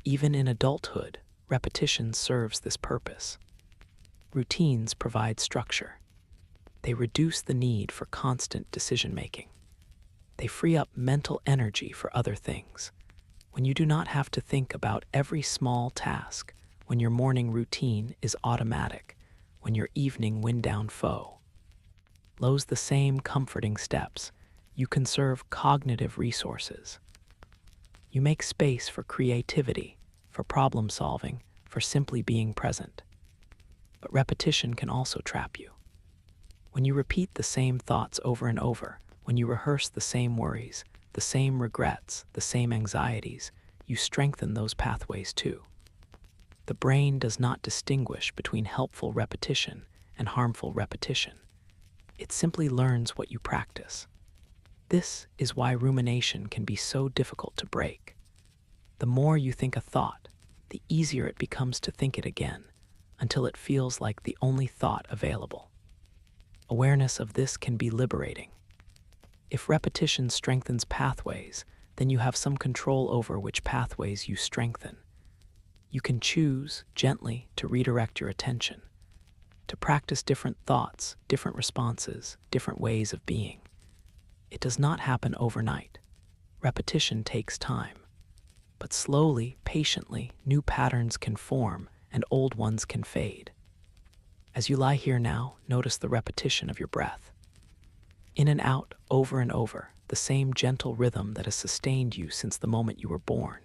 Even in adulthood, repetition serves this purpose. Routines provide structure. They reduce the need for constant decision-making. They free up mental energy for other things. When you do not have to think about every small task, when your morning routine is automatic, when your evening wind-down flows the same comforting steps, you conserve cognitive resources. You make space for creativity, for problem-solving, for simply being present. But repetition can also trap you. When you repeat the same thoughts over and over, when you rehearse the same worries, the same regrets, the same anxieties, you strengthen those pathways too. The brain does not distinguish between helpful repetition and harmful repetition. It simply learns what you practice. This is why rumination can be so difficult to break. The more you think a thought, the easier it becomes to think it again, until it feels like the only thought available. Awareness of this can be liberating. If repetition strengthens pathways, then you have some control over which pathways you strengthen. You can choose, gently, to redirect your attention, to practice different thoughts, different responses, different ways of being. It does not happen overnight. Repetition takes time. But slowly, patiently, new patterns can form and old ones can fade. As you lie here now, notice the repetition of your breath. In and out, over and over, the same gentle rhythm that has sustained you since the moment you were born.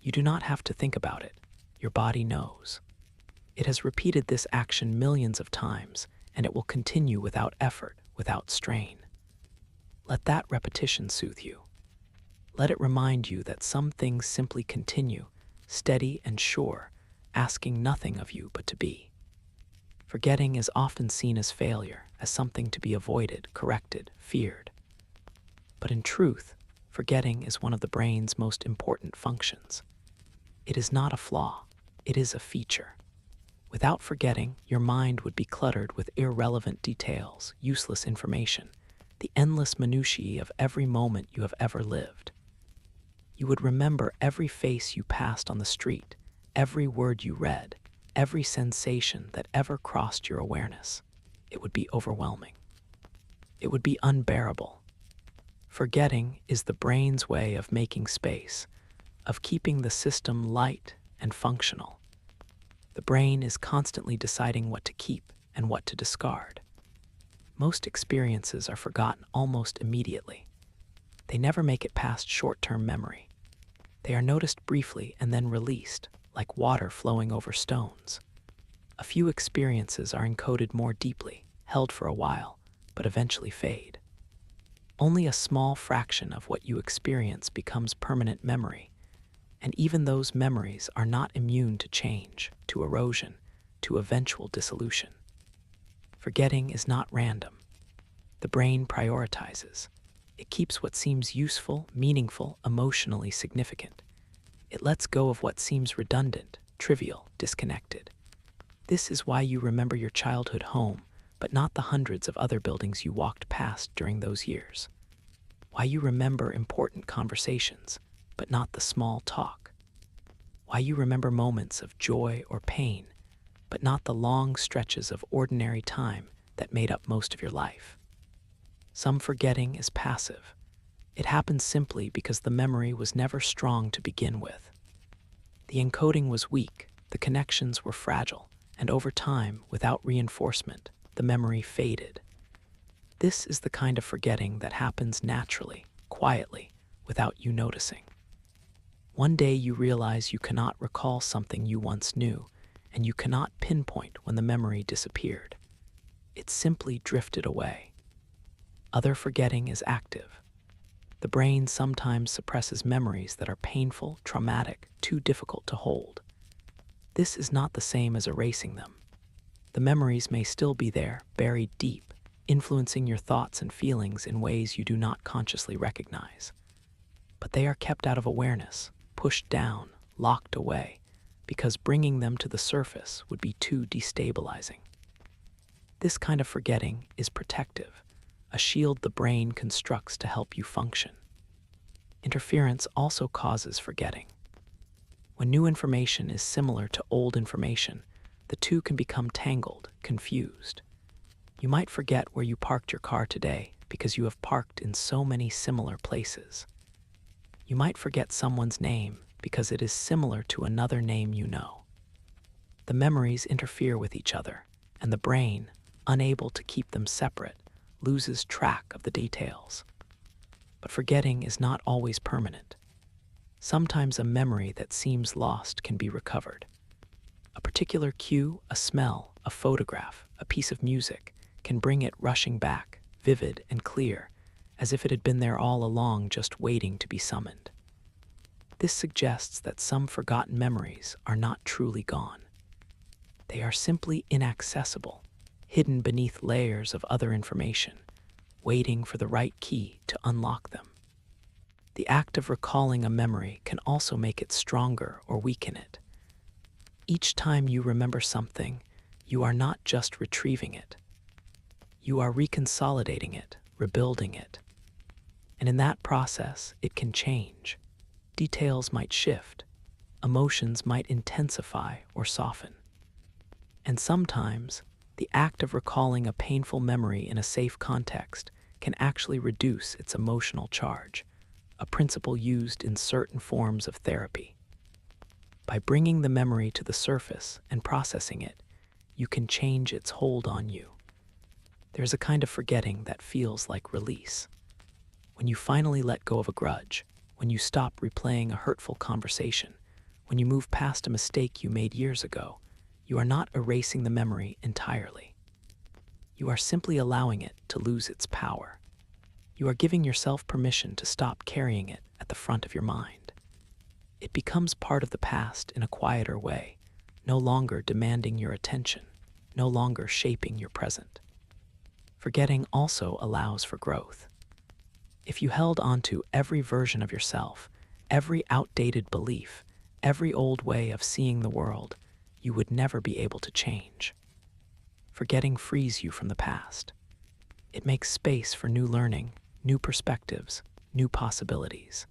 You do not have to think about it. Your body knows. It has repeated this action millions of times, and it will continue without effort, without strain. Let that repetition soothe you. Let it remind you that some things simply continue, steady and sure, asking nothing of you but to be. Forgetting is often seen as failure, as something to be avoided, corrected, feared. But in truth, forgetting is one of the brain's most important functions. It is not a flaw, it is a feature. Without forgetting, your mind would be cluttered with irrelevant details, useless information, the endless minutiae of every moment you have ever lived. You would remember every face you passed on the street, every word you read, every sensation that ever crossed your awareness. It would be overwhelming. It would be unbearable. Forgetting is the brain's way of making space, of keeping the system light and functional. The brain is constantly deciding what to keep and what to discard. Most experiences are forgotten almost immediately. They never make it past short-term memory. They are noticed briefly and then released, like water flowing over stones. A few experiences are encoded more deeply, held for a while, but eventually fade. Only a small fraction of what you experience becomes permanent memory, and even those memories are not immune to change, to erosion, to eventual dissolution. Forgetting is not random. The brain prioritizes. It keeps what seems useful, meaningful, emotionally significant. It lets go of what seems redundant, trivial, disconnected. This is why you remember your childhood home, but not the hundreds of other buildings you walked past during those years. Why you remember important conversations, but not the small talk. Why you remember moments of joy or pain, but not the long stretches of ordinary time that made up most of your life. Some forgetting is passive. It happens simply because the memory was never strong to begin with. The encoding was weak, the connections were fragile, and over time, without reinforcement, the memory faded. This is the kind of forgetting that happens naturally, quietly, without you noticing. One day you realize you cannot recall something you once knew, and you cannot pinpoint when the memory disappeared. It simply drifted away. Other forgetting is active. The brain sometimes suppresses memories that are painful, traumatic, too difficult to hold. This is not the same as erasing them. The memories may still be there, buried deep, influencing your thoughts and feelings in ways you do not consciously recognize. But they are kept out of awareness, pushed down, locked away, because bringing them to the surface would be too destabilizing. This kind of forgetting is protective, a shield the brain constructs to help you function. Interference also causes forgetting. When new information is similar to old information, the two can become tangled, confused. You might forget where you parked your car today because you have parked in so many similar places. You might forget someone's name because it is similar to another name you know. The memories interfere with each other, and the brain, unable to keep them separate, loses track of the details. But forgetting is not always permanent. Sometimes a memory that seems lost can be recovered. A particular cue, a smell, a photograph, a piece of music can bring it rushing back, vivid and clear, as if it had been there all along just waiting to be summoned. This suggests that some forgotten memories are not truly gone. They are simply inaccessible, hidden beneath layers of other information, waiting for the right key to unlock them. The act of recalling a memory can also make it stronger or weaken it. Each time you remember something, you are not just retrieving it. You are reconsolidating it, rebuilding it. And in that process, it can change. Details might shift. Emotions might intensify or soften. And sometimes, the act of recalling a painful memory in a safe context can actually reduce its emotional charge, a principle used in certain forms of therapy. By bringing the memory to the surface and processing it, you can change its hold on you. There's a kind of forgetting that feels like release. When you finally let go of a grudge, when you stop replaying a hurtful conversation, when you move past a mistake you made years ago, you are not erasing the memory entirely. You are simply allowing it to lose its power. You are giving yourself permission to stop carrying it at the front of your mind. It becomes part of the past in a quieter way, no longer demanding your attention, no longer shaping your present. Forgetting also allows for growth. If you held onto every version of yourself, every outdated belief, every old way of seeing the world, you would never be able to change. Forgetting frees you from the past. It makes space for new learning, new perspectives, new possibilities.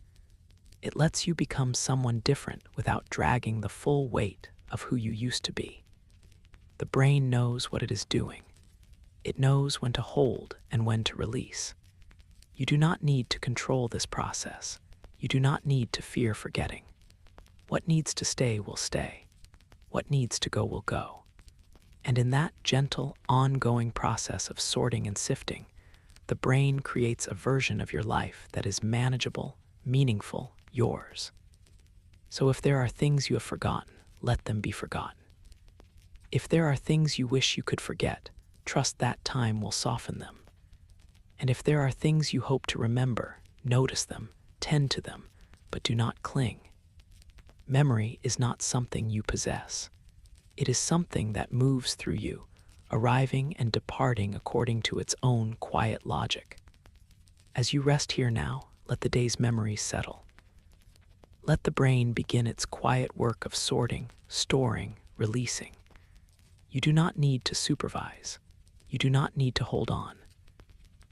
It lets you become someone different without dragging the full weight of who you used to be. The brain knows what it is doing. It knows when to hold and when to release. You do not need to control this process. You do not need to fear forgetting. What needs to stay will stay. What needs to go will go. And in that gentle, ongoing process of sorting and sifting, the brain creates a version of your life that is manageable, meaningful, yours. So if there are things you have forgotten, let them be forgotten. If there are things you wish you could forget, trust that time will soften them. And if there are things you hope to remember, notice them, tend to them, but do not cling. Memory is not something you possess. It is something that moves through you, arriving and departing according to its own quiet logic. As you rest here now, let the day's memories settle. Let the brain begin its quiet work of sorting, storing, releasing. You do not need to supervise. You do not need to hold on.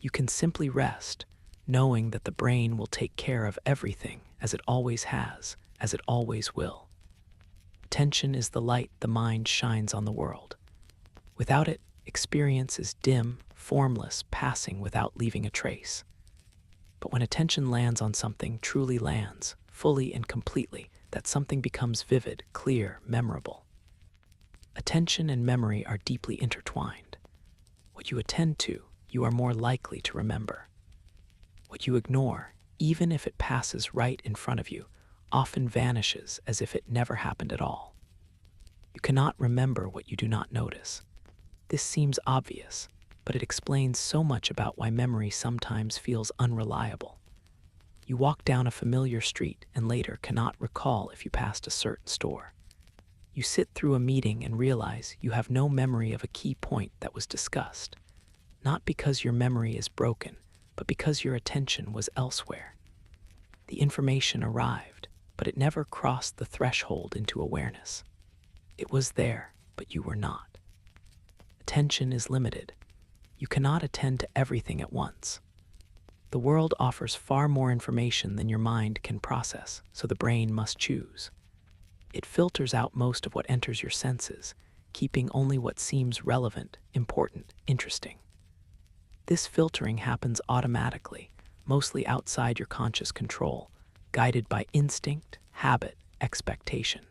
You can simply rest, knowing that the brain will take care of everything as it always has, as it always will. Attention is the light the mind shines on the world. Without it, experience is dim, formless, passing without leaving a trace. But when attention lands on something, truly lands, fully and completely, that something becomes vivid, clear, memorable. Attention and memory are deeply intertwined. What you attend to, you are more likely to remember. What you ignore, even if it passes right in front of you, often vanishes as if it never happened at all. You cannot remember what you do not notice. This seems obvious, but it explains so much about why memory sometimes feels unreliable. You walk down a familiar street and later cannot recall if you passed a certain store. You sit through a meeting and realize you have no memory of a key point that was discussed, not because your memory is broken, but because your attention was elsewhere. The information arrived, but it never crossed the threshold into awareness. It was there, but you were not. Attention is limited. You cannot attend to everything at once. The world offers far more information than your mind can process, so the brain must choose. It filters out most of what enters your senses, keeping only what seems relevant, important, interesting. This filtering happens automatically, mostly outside your conscious control, guided by instinct, habit, expectation.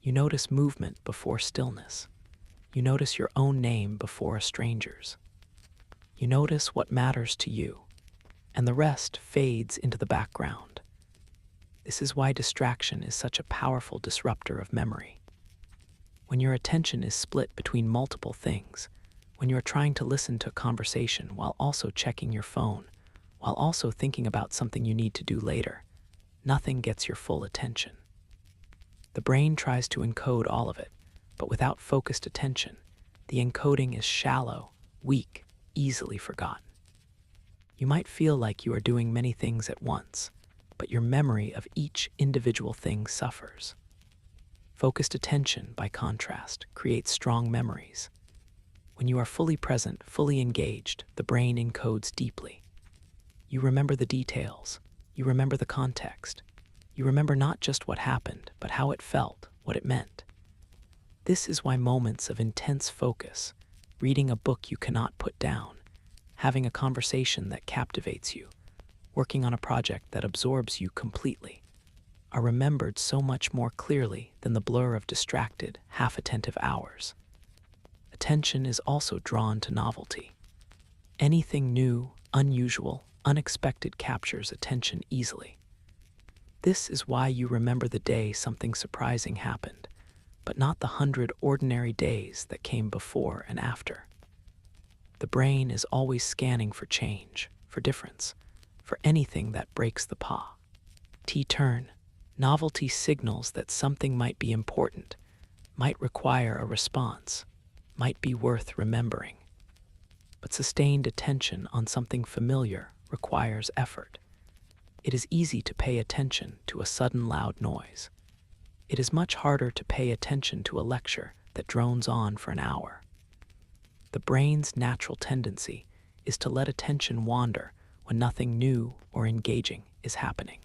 You notice movement before stillness. You notice your own name before a stranger's. You notice what matters to you, and the rest fades into the background. This is why distraction is such a powerful disruptor of memory. When your attention is split between multiple things, when you are trying to listen to a conversation while also checking your phone, while also thinking about something you need to do later, nothing gets your full attention. The brain tries to encode all of it, but without focused attention, the encoding is shallow, weak, easily forgotten. You might feel like you are doing many things at once, but your memory of each individual thing suffers. Focused attention, by contrast, creates strong memories. When you are fully present, fully engaged, the brain encodes deeply. You remember the details. You remember the context. You remember not just what happened, but how it felt, what it meant. This is why moments of intense focus, reading a book you cannot put down, having a conversation that captivates you, working on a project that absorbs you completely, are remembered so much more clearly than the blur of distracted, half-attentive hours. Attention is also drawn to novelty. Anything new, unusual, unexpected captures attention easily. This is why you remember the day something surprising happened, but not the 100 ordinary days that came before and after. The brain is always scanning for change, for difference, for anything that breaks the T-turn. Novelty signals that something might be important, might require a response, might be worth remembering. But sustained attention on something familiar requires effort. It is easy to pay attention to a sudden loud noise. It is much harder to pay attention to a lecture that drones on for an hour. The brain's natural tendency is to let attention wander when nothing new or engaging is happening.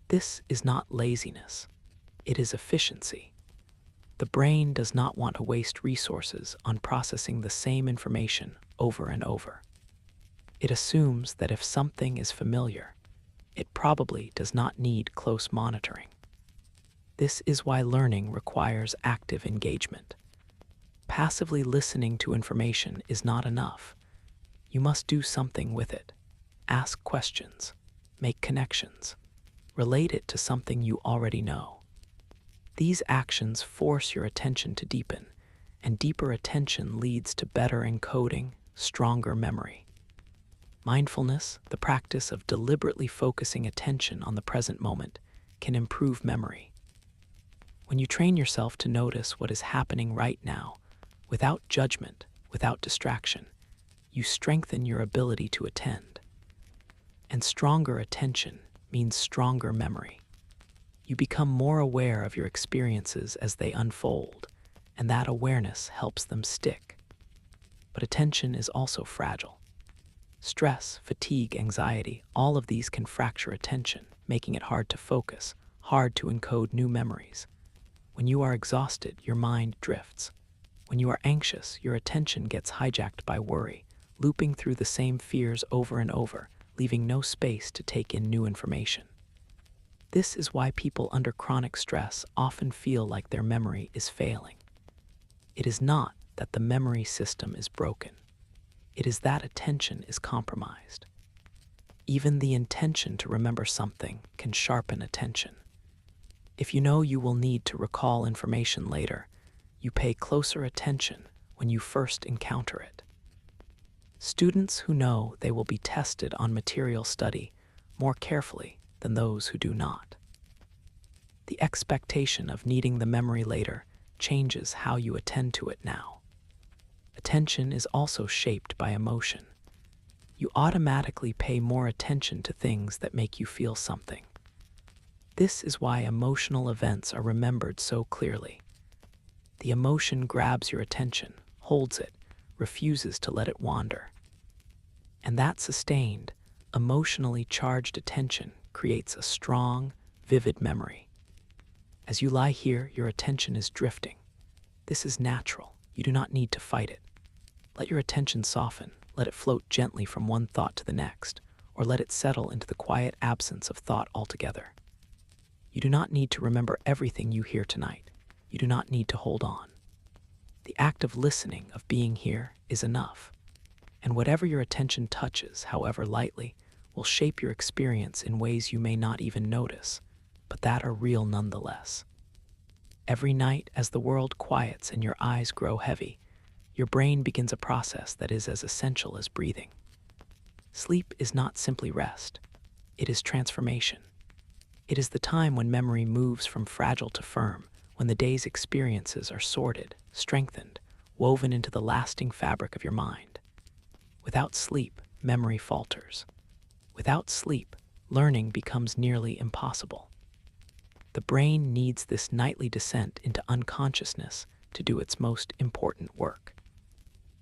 This is not laziness. It is efficiency. The brain does not want to waste resources on processing the same information over and over. It assumes that if something is familiar, it probably does not need close monitoring. This is why learning requires active engagement. Passively listening to information is not enough. You must do something with it. Ask questions, make connections, relate it to something you already know. These actions force your attention to deepen, and deeper attention leads to better encoding, stronger memory. Mindfulness, the practice of deliberately focusing attention on the present moment, can improve memory. When you train yourself to notice what is happening right now, without judgment, without distraction, you strengthen your ability to attend. And stronger attention means stronger memory. You become more aware of your experiences as they unfold, and that awareness helps them stick. But attention is also fragile. Stress, fatigue, anxiety, all of these can fracture attention, making it hard to focus, hard to encode new memories. When you are exhausted, your mind drifts. When you are anxious, your attention gets hijacked by worry, looping through the same fears over and over, leaving no space to take in new information. This is why people under chronic stress often feel like their memory is failing. It is not that the memory system is broken. It is that attention is compromised. Even the intention to remember something can sharpen attention. If you know you will need to recall information later, you pay closer attention when you first encounter it. Students who know they will be tested on material study more carefully than those who do not. The expectation of needing the memory later changes how you attend to it now. Attention is also shaped by emotion. You automatically pay more attention to things that make you feel something. This is why emotional events are remembered so clearly. The emotion grabs your attention, holds it, refuses to let it wander. And that sustained, emotionally charged attention creates a strong, vivid memory. As you lie here, your attention is drifting. This is natural. You do not need to fight it. Let your attention soften. Let it float gently from one thought to the next, or let it settle into the quiet absence of thought altogether. You do not need to remember everything you hear tonight. You do not need to hold on. The act of listening, of being here, is enough. And whatever your attention touches, however lightly, will shape your experience in ways you may not even notice, but that are real nonetheless. Every night, as the world quiets and your eyes grow heavy, your brain begins a process that is as essential as breathing. Sleep is not simply rest. It is transformation. It is the time when memory moves from fragile to firm, when the day's experiences are sorted, strengthened, woven into the lasting fabric of your mind. Without sleep, memory falters. Without sleep, learning becomes nearly impossible. The brain needs this nightly descent into unconsciousness to do its most important work.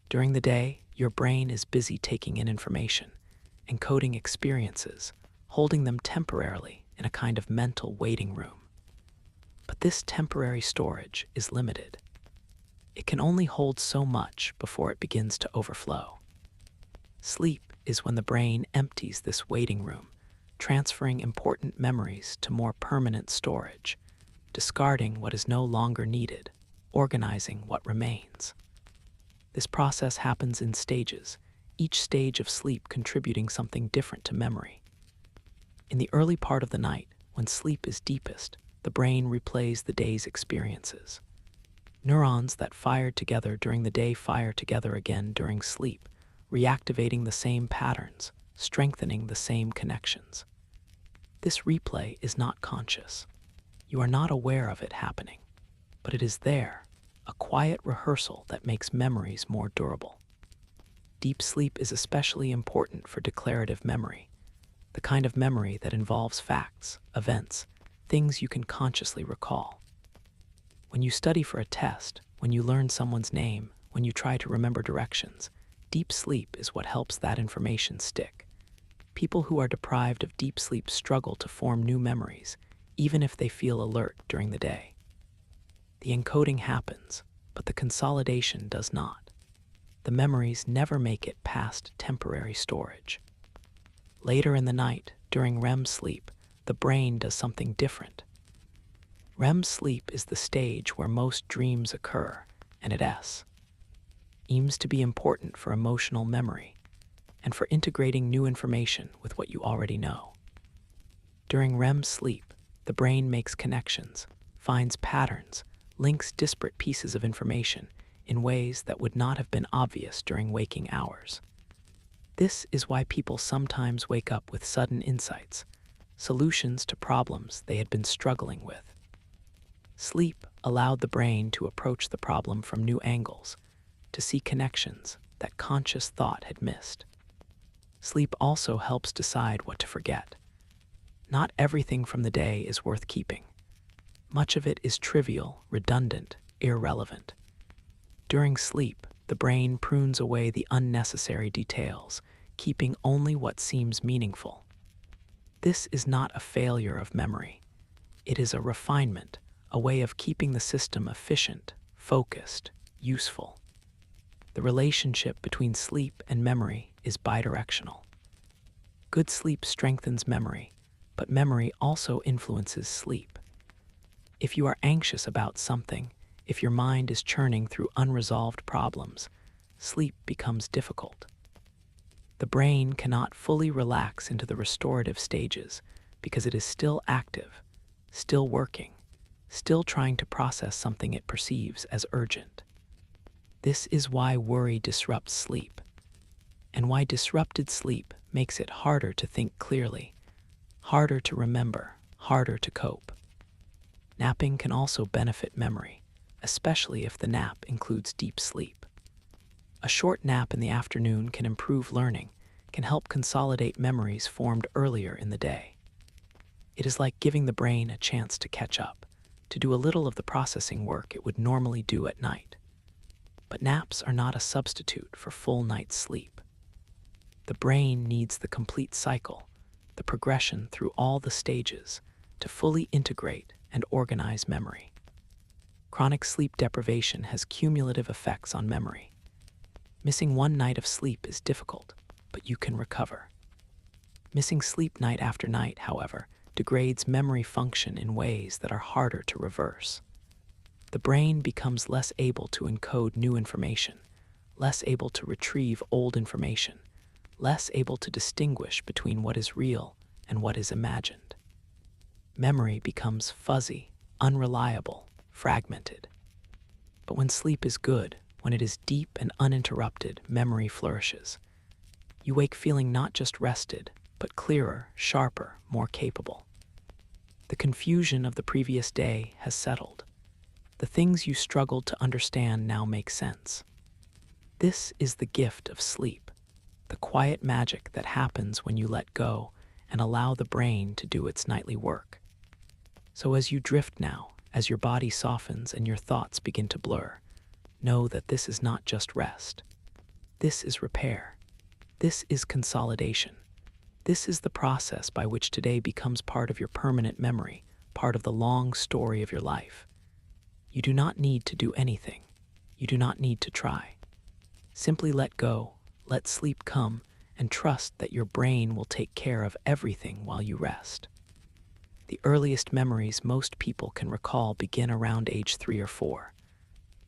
During the day, your brain is busy taking in information, encoding experiences, holding them temporarily in a kind of mental waiting room. But this temporary storage is limited. It can only hold so much before it begins to overflow. Sleep is when the brain empties this waiting room, transferring important memories to more permanent storage, discarding what is no longer needed, organizing what remains. This process happens in stages, each stage of sleep contributing something different to memory. In the early part of the night, when sleep is deepest, the brain replays the day's experiences. Neurons that fired together during the day fire together again during sleep, reactivating the same patterns, strengthening the same connections. This replay is not conscious. You are not aware of it happening, but it is there, a quiet rehearsal that makes memories more durable. Deep sleep is especially important for declarative memory, the kind of memory that involves facts, events, things you can consciously recall. When you study for a test, when you learn someone's name, when you try to remember directions, deep sleep is what helps that information stick. People who are deprived of deep sleep struggle to form new memories, even if they feel alert during the day. The encoding happens, but the consolidation does not. The memories never make it past temporary storage. Later in the night, during REM sleep, the brain does something different. REM sleep is the stage where most dreams occur, and it seems to be important for emotional memory and for integrating new information with what you already know. During REM sleep, the brain makes connections, finds patterns, links disparate pieces of information in ways that would not have been obvious during waking hours. This is why people sometimes wake up with sudden insights, solutions to problems they had been struggling with. Sleep allowed the brain to approach the problem from new angles, to see connections that conscious thought had missed. Sleep also helps decide what to forget. Not everything from the day is worth keeping. Much of it is trivial, redundant, irrelevant. During sleep, the brain prunes away the unnecessary details, keeping only what seems meaningful. This is not a failure of memory. It is a refinement, a way of keeping the system efficient, focused, useful. The relationship between sleep and memory is bidirectional. Good sleep strengthens memory, but memory also influences sleep. If you are anxious about something, if your mind is churning through unresolved problems, sleep becomes difficult. The brain cannot fully relax into the restorative stages because it is still active, still working, still trying to process something it perceives as urgent. This is why worry disrupts sleep, and why disrupted sleep makes it harder to think clearly, harder to remember, harder to cope. Napping can also benefit memory, especially if the nap includes deep sleep. A short nap in the afternoon can improve learning, can help consolidate memories formed earlier in the day. It is like giving the brain a chance to catch up, to do a little of the processing work it would normally do at night. But naps are not a substitute for full night's sleep. The brain needs the complete cycle, the progression through all the stages, to fully integrate and organize memory. Chronic sleep deprivation has cumulative effects on memory. Missing one night of sleep is difficult, but you can recover. Missing sleep night after night, however, degrades memory function in ways that are harder to reverse. The brain becomes less able to encode new information, less able to retrieve old information, less able to distinguish between what is real and what is imagined. Memory becomes fuzzy, unreliable, fragmented. But when sleep is good, when it is deep and uninterrupted, memory flourishes. You wake feeling not just rested, but clearer, sharper, more capable. The confusion of the previous day has settled. The things you struggled to understand now make sense. This is the gift of sleep, the quiet magic that happens when you let go and allow the brain to do its nightly work. So as you drift now, as your body softens and your thoughts begin to blur, know that this is not just rest. This is repair. This is consolidation. This is the process by which today becomes part of your permanent memory, part of the long story of your life. You do not need to do anything. You do not need to try. Simply let go, let sleep come, and trust that your brain will take care of everything while you rest. The earliest memories most people can recall begin around age 3 or 4.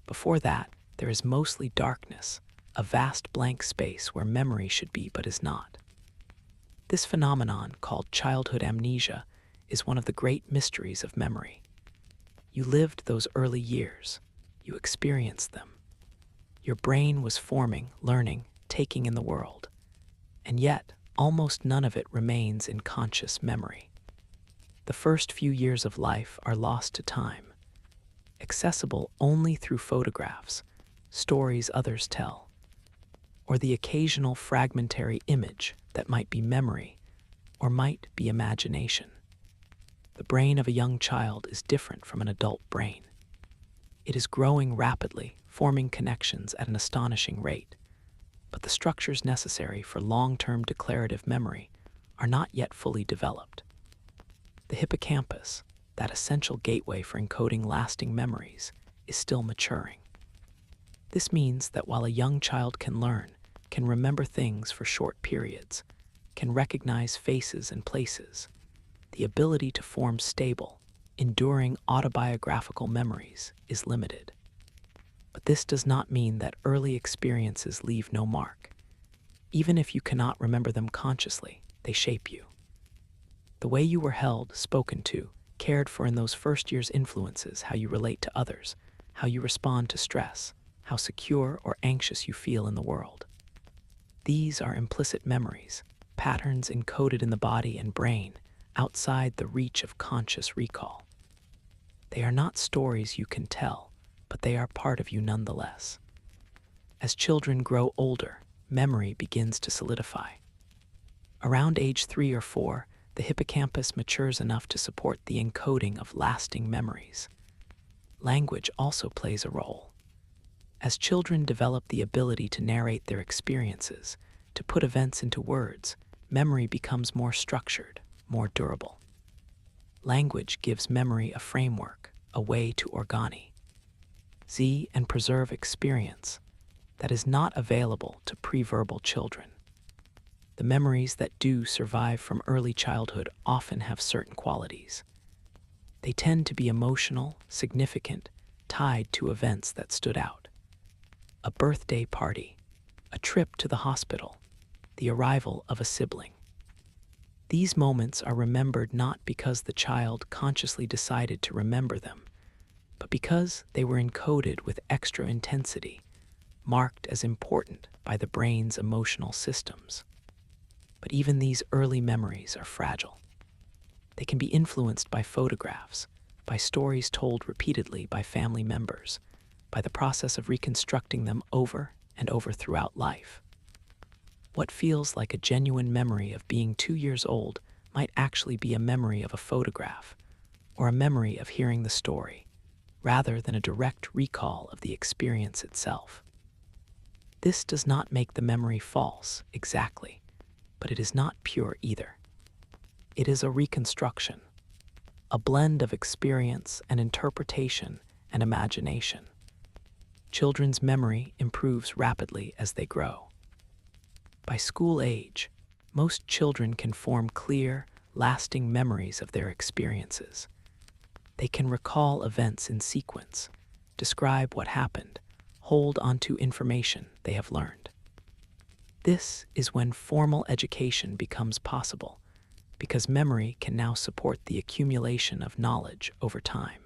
Before that, there is mostly darkness, a vast blank space where memory should be but is not. This phenomenon, called childhood amnesia, is one of the great mysteries of memory. You lived those early years. You experienced them. Your brain was forming, learning, taking in the world. And yet, almost none of it remains in conscious memory. The first few years of life are lost to time, accessible only through photographs, stories others tell, or the occasional fragmentary image that might be memory or might be imagination. The brain of a young child is different from an adult brain. It is growing rapidly, forming connections at an astonishing rate, but the structures necessary for long-term declarative memory are not yet fully developed. The hippocampus, that essential gateway for encoding lasting memories, is still maturing. This means that while a young child can learn, can remember things for short periods, can recognize faces and places, the ability to form stable, enduring autobiographical memories is limited. But this does not mean that early experiences leave no mark. Even if you cannot remember them consciously, they shape you. The way you were held, spoken to, cared for in those first years influences how you relate to others, how you respond to stress, how secure or anxious you feel in the world. These are implicit memories, patterns encoded in the body and brain, outside the reach of conscious recall. They are not stories you can tell, but they are part of you nonetheless. As children grow older, memory begins to solidify. Around age 3 or 4, the hippocampus matures enough to support the encoding of lasting memories. Language also plays a role. As children develop the ability to narrate their experiences, to put events into words, memory becomes more structured, more durable. Language gives memory a framework, a way to organize and preserve experience that is not available to pre-verbal children. The memories that do survive from early childhood often have certain qualities. They tend to be emotional, significant, tied to events that stood out. A birthday party, a trip to the hospital, the arrival of a sibling. These moments are remembered not because the child consciously decided to remember them, but because they were encoded with extra intensity, marked as important by the brain's emotional systems. But even these early memories are fragile. They can be influenced by photographs, by stories told repeatedly by family members, by the process of reconstructing them over and over throughout life. What feels like a genuine memory of being 2 years old might actually be a memory of a photograph or a memory of hearing the story, rather than a direct recall of the experience itself. This does not make the memory false, exactly, but it is not pure either. It is a reconstruction, a blend of experience and interpretation and imagination. Children's memory improves rapidly as they grow. By school age, most children can form clear, lasting memories of their experiences. They can recall events in sequence, describe what happened, hold onto information they have learned. This is when formal education becomes possible, because memory can now support the accumulation of knowledge over time.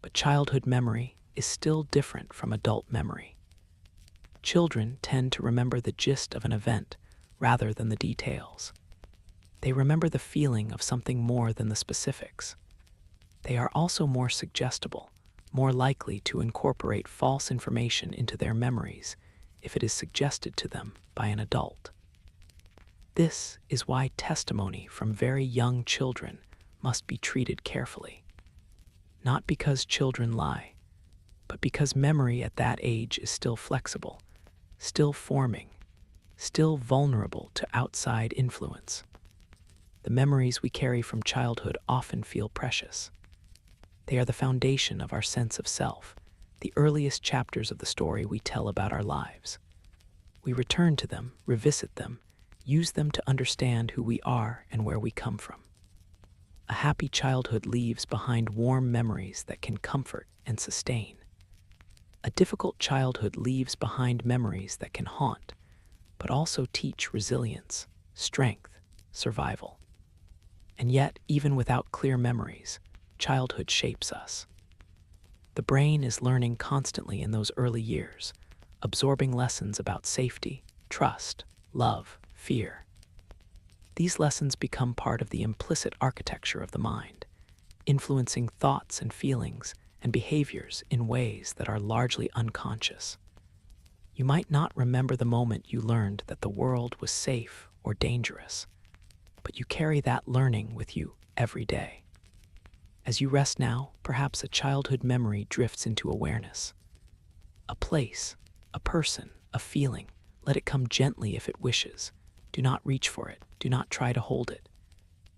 But childhood memory is still different from adult memory. Children tend to remember the gist of an event rather than the details. They remember the feeling of something more than the specifics. They are also more suggestible, more likely to incorporate false information into their memories if it is suggested to them by an adult. This is why testimony from very young children must be treated carefully. Not because children lie, but because memory at that age is still flexible, still forming, still vulnerable to outside influence. The memories we carry from childhood often feel precious. They are the foundation of our sense of self, the earliest chapters of the story we tell about our lives. We return to them, revisit them, use them to understand who we are and where we come from. A happy childhood leaves behind warm memories that can comfort and sustain. A difficult childhood leaves behind memories that can haunt, but also teach resilience, strength, survival. And yet, even without clear memories, childhood shapes us. The brain is learning constantly in those early years, absorbing lessons about safety, trust, love, fear. These lessons become part of the implicit architecture of the mind, influencing thoughts and feelings and behaviors in ways that are largely unconscious. You might not remember the moment you learned that the world was safe or dangerous, but you carry that learning with you every day. As you rest now, perhaps a childhood memory drifts into awareness. A place, a person, a feeling, let it come gently if it wishes. Do not reach for it. Do not try to hold it.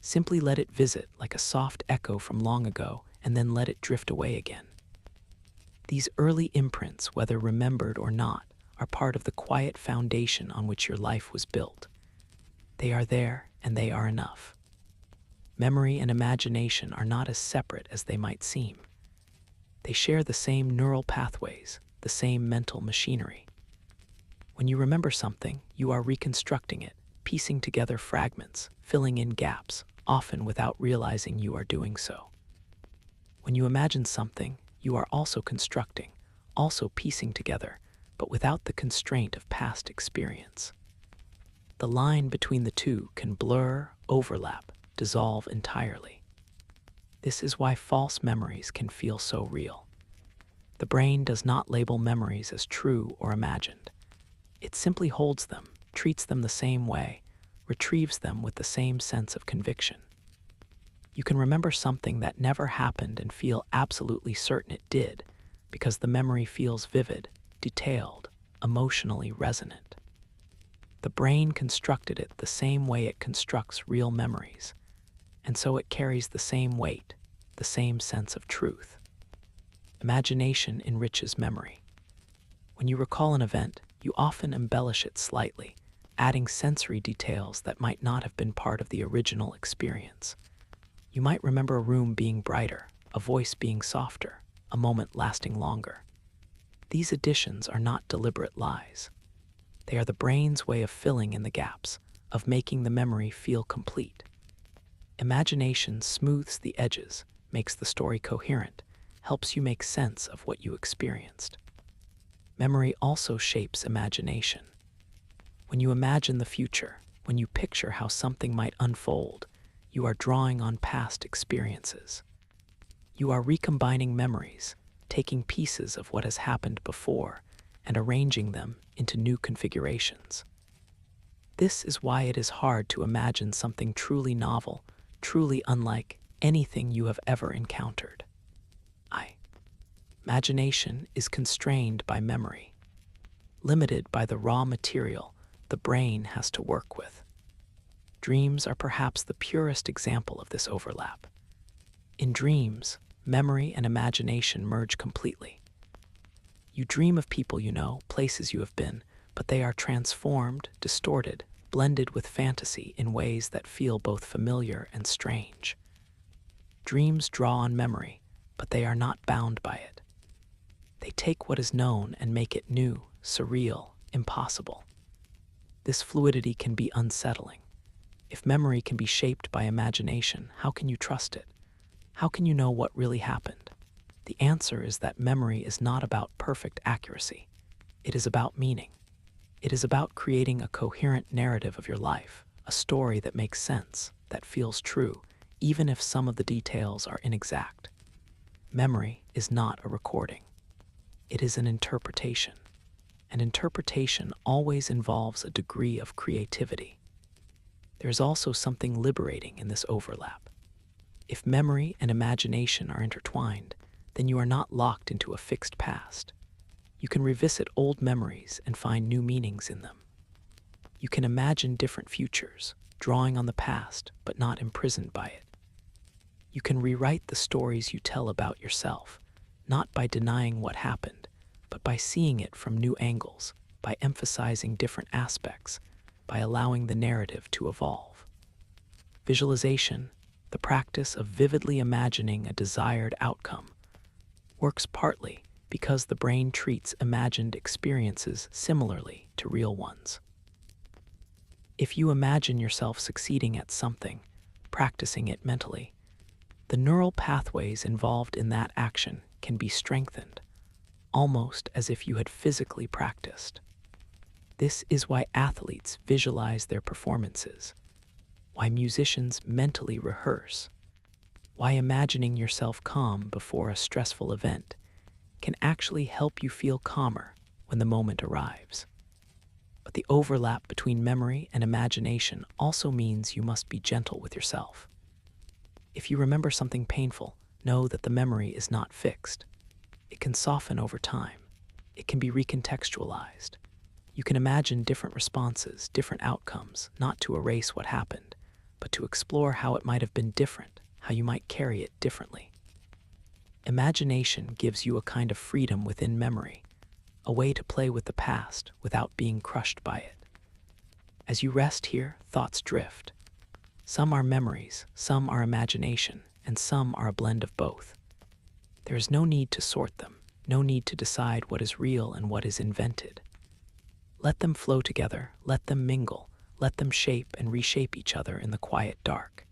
Simply let it visit like a soft echo from long ago and then let it drift away again. These early imprints, whether remembered or not, are part of the quiet foundation on which your life was built. They are there and they are enough. Memory and imagination are not as separate as they might seem. They share the same neural pathways, the same mental machinery. When you remember something, you are reconstructing it, piecing together fragments, filling in gaps, often without realizing you are doing so. When you imagine something, you are also constructing, also piecing together, but without the constraint of past experience. The line between the two can blur, overlap, dissolve entirely. This is why false memories can feel so real. The brain does not label memories as true or imagined. It simply holds them, treats them the same way, retrieves them with the same sense of conviction. You can remember something that never happened and feel absolutely certain it did, because the memory feels vivid, detailed, emotionally resonant. The brain constructed it the same way it constructs real memories, and so it carries the same weight, the same sense of truth. Imagination enriches memory. When you recall an event, you often embellish it slightly, adding sensory details that might not have been part of the original experience. You might remember a room being brighter, a voice being softer, a moment lasting longer. These additions are not deliberate lies. They are the brain's way of filling in the gaps, of making the memory feel complete. Imagination smooths the edges, makes the story coherent, helps you make sense of what you experienced. Memory also shapes imagination. When you imagine the future, when you picture how something might unfold, you are drawing on past experiences. You are recombining memories, taking pieces of what has happened before and arranging them into new configurations. This is why it is hard to imagine something truly novel, truly unlike anything you have ever encountered. Imagination is constrained by memory, limited by the raw material the brain has to work with. Dreams are perhaps the purest example of this overlap. In dreams, memory and imagination merge completely. You dream of people you know, places you have been, but they are transformed, distorted, blended with fantasy in ways that feel both familiar and strange. Dreams draw on memory, but they are not bound by it. They take what is known and make it new, surreal, impossible. This fluidity can be unsettling. If memory can be shaped by imagination, how can you trust it? How can you know what really happened? The answer is that memory is not about perfect accuracy. It is about meaning. It is about creating a coherent narrative of your life, a story that makes sense, that feels true, even if some of the details are inexact. Memory is not a recording. It is an interpretation. And interpretation always involves a degree of creativity. There is also something liberating in this overlap. If memory and imagination are intertwined, then you are not locked into a fixed past. You can revisit old memories and find new meanings in them. You can imagine different futures, drawing on the past but not imprisoned by it. You can rewrite the stories you tell about yourself, not by denying what happened, but by seeing it from new angles, by emphasizing different aspects, by allowing the narrative to evolve. Visualization, the practice of vividly imagining a desired outcome, works partly because the brain treats imagined experiences similarly to real ones. If you imagine yourself succeeding at something, practicing it mentally, the neural pathways involved in that action can be strengthened, almost as if you had physically practiced. This is why athletes visualize their performances, why musicians mentally rehearse, why imagining yourself calm before a stressful event can actually help you feel calmer when the moment arrives. But the overlap between memory and imagination also means you must be gentle with yourself. If you remember something painful, know that the memory is not fixed. It can soften over time. It can be recontextualized. You can imagine different responses, different outcomes, not to erase what happened, but to explore how it might have been different, how you might carry it differently. Imagination gives you a kind of freedom within memory, a way to play with the past without being crushed by it. As you rest here, thoughts drift. Some are memories, some are imagination, and some are a blend of both. There is no need to sort them, no need to decide what is real and what is invented. Let them flow together, let them mingle, let them shape and reshape each other in the quiet dark.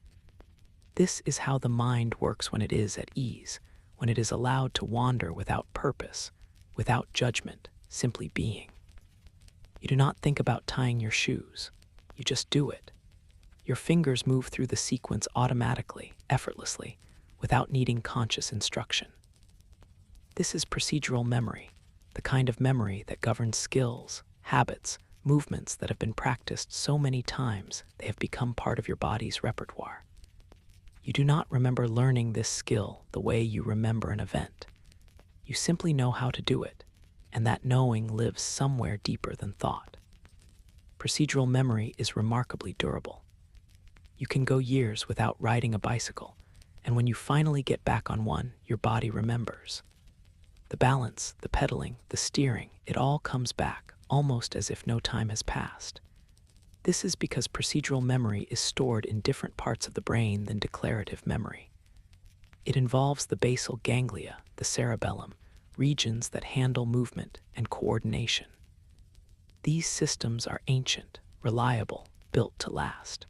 This is how the mind works when it is at ease, when it is allowed to wander without purpose, without judgment, simply being. You do not think about tying your shoes. You just do it. Your fingers move through the sequence automatically, effortlessly, without needing conscious instruction. This is procedural memory, the kind of memory that governs skills, habits, movements that have been practiced so many times they have become part of your body's repertoire. You do not remember learning this skill the way you remember an event. You simply know how to do it, and that knowing lives somewhere deeper than thought. Procedural memory is remarkably durable. You can go years without riding a bicycle, and when you finally get back on one, your body remembers. The balance, the pedaling, the steering, it all comes back, almost as if no time has passed. This is because procedural memory is stored in different parts of the brain than declarative memory. It involves the basal ganglia, the cerebellum, regions that handle movement and coordination. These systems are ancient, reliable, built to last.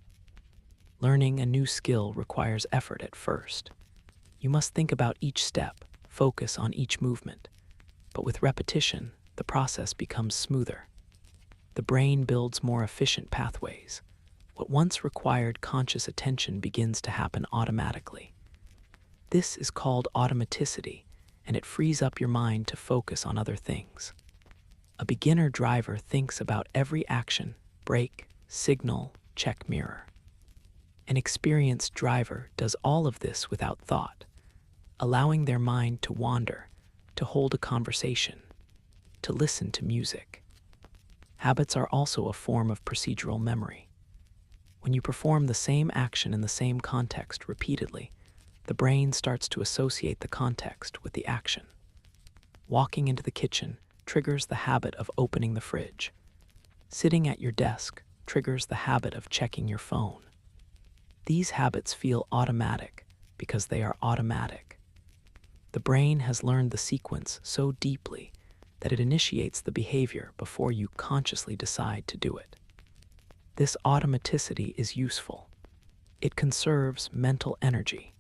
Learning a new skill requires effort at first. You must think about each step, focus on each movement. But with repetition, the process becomes smoother. The brain builds more efficient pathways. What once required conscious attention begins to happen automatically. This is called automaticity, and it frees up your mind to focus on other things. A beginner driver thinks about every action, brake, signal, check mirror. An experienced driver does all of this without thought, allowing their mind to wander, to hold a conversation, to listen to music. Habits are also a form of procedural memory. When you perform the same action in the same context repeatedly, the brain starts to associate the context with the action. Walking into the kitchen triggers the habit of opening the fridge. Sitting at your desk triggers the habit of checking your phone. These habits feel automatic because they are automatic. The brain has learned the sequence so deeply that it initiates the behavior before you consciously decide to do it. This automaticity is useful. It conserves mental energy.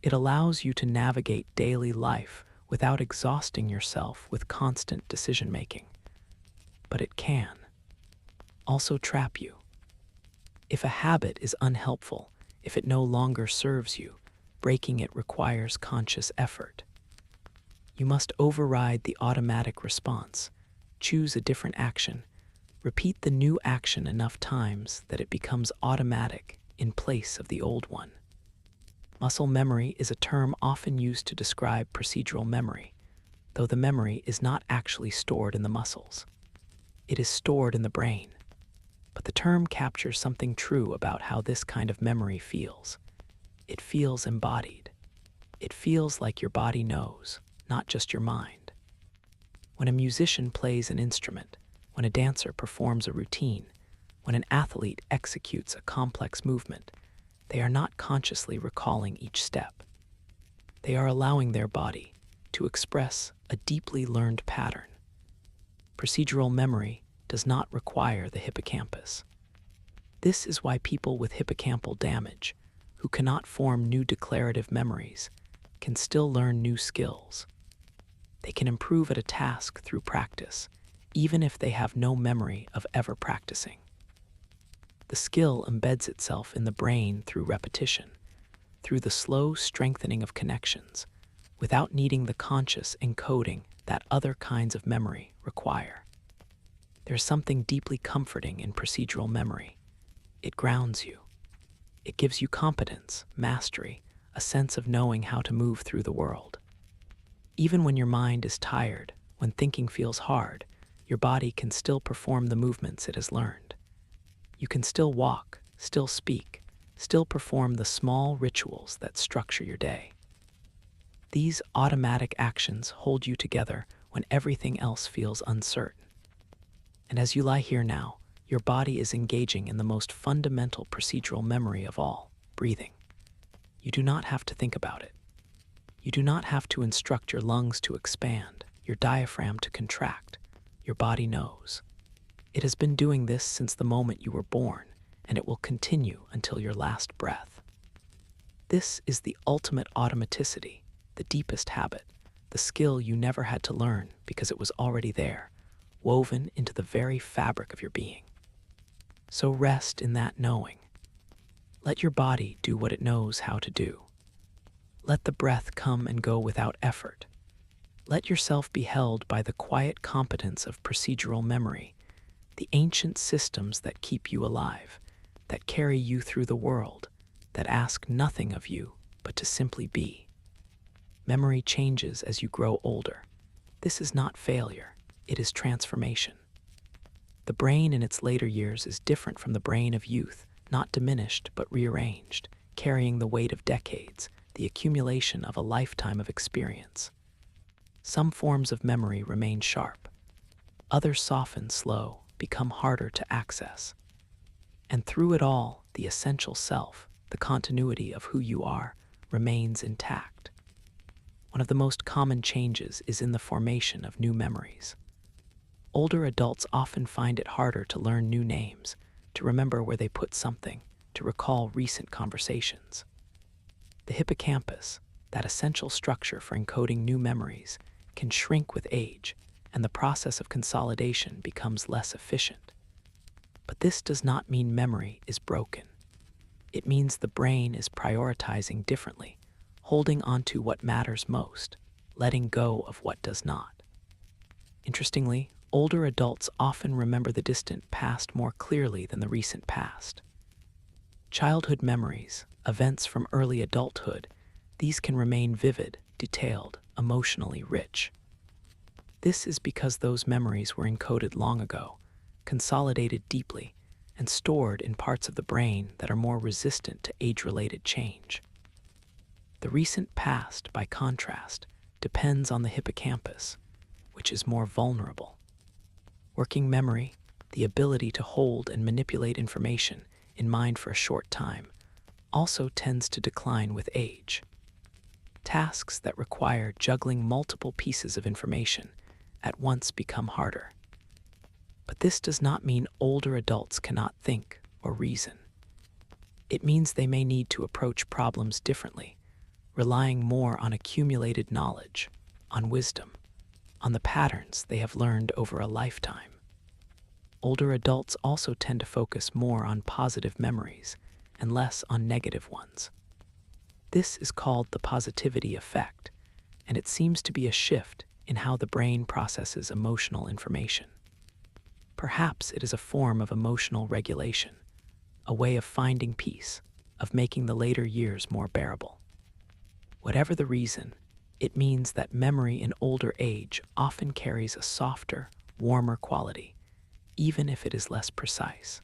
It allows you to navigate daily life without exhausting yourself with constant decision-making. But it can also trap you. If a habit is unhelpful, if it no longer serves you, breaking it requires conscious effort. You must override the automatic response, choose a different action, repeat the new action enough times that it becomes automatic in place of the old one. Muscle memory is a term often used to describe procedural memory, though the memory is not actually stored in the muscles. It is stored in the brain. But the term captures something true about how this kind of memory feels. It feels embodied. It feels like your body knows, not just your mind. When a musician plays an instrument, when a dancer performs a routine, when an athlete executes a complex movement, they are not consciously recalling each step. They are allowing their body to express a deeply learned pattern. Procedural memory does not require the hippocampus. This is why people with hippocampal damage, who cannot form new declarative memories, can still learn new skills. They can improve at a task through practice, even if they have no memory of ever practicing. The skill embeds itself in the brain through repetition, through the slow strengthening of connections, without needing the conscious encoding that other kinds of memory require. There's something deeply comforting in procedural memory. It grounds you. It gives you competence, mastery, a sense of knowing how to move through the world. Even when your mind is tired, when thinking feels hard, your body can still perform the movements it has learned. You can still walk, still speak, still perform the small rituals that structure your day. These automatic actions hold you together when everything else feels uncertain. And as you lie here now, your body is engaging in the most fundamental procedural memory of all, breathing. You do not have to think about it. You do not have to instruct your lungs to expand, your diaphragm to contract. Your body knows. It has been doing this since the moment you were born, and it will continue until your last breath. This is the ultimate automaticity, the deepest habit, the skill you never had to learn because it was already there, woven into the very fabric of your being. So rest in that knowing. Let your body do what it knows how to do. Let the breath come and go without effort. Let yourself be held by the quiet competence of procedural memory, the ancient systems that keep you alive, that carry you through the world, that ask nothing of you but to simply be. Memory changes as you grow older. This is not failure, it is transformation. The brain in its later years is different from the brain of youth, not diminished but rearranged, carrying the weight of decades, the accumulation of a lifetime of experience. Some forms of memory remain sharp. Others soften slow, become harder to access. And through it all, the essential self, the continuity of who you are, remains intact. One of the most common changes is in the formation of new memories. Older adults often find it harder to learn new names, to remember where they put something, to recall recent conversations. The hippocampus, that essential structure for encoding new memories, can shrink with age, and the process of consolidation becomes less efficient. But this does not mean memory is broken. It means the brain is prioritizing differently, holding on to what matters most, letting go of what does not. Interestingly, older adults often remember the distant past more clearly than the recent past. Childhood memories, events from early adulthood, these can remain vivid, detailed, emotionally rich. This is because those memories were encoded long ago, consolidated deeply, and stored in parts of the brain that are more resistant to age-related change. The recent past, by contrast, depends on the hippocampus, which is more vulnerable. Working memory, the ability to hold and manipulate information in mind for a short time, also tends to decline with age. Tasks that require juggling multiple pieces of information at once become harder. But this does not mean older adults cannot think or reason. It means they may need to approach problems differently, relying more on accumulated knowledge, on wisdom, on the patterns they have learned over a lifetime. Older adults also tend to focus more on positive memories and less on negative ones. This is called the positivity effect, and it seems to be a shift in how the brain processes emotional information. Perhaps it is a form of emotional regulation, a way of finding peace, of making the later years more bearable. Whatever the reason, it means that memory in older age often carries a softer, warmer quality, even if it is less precise.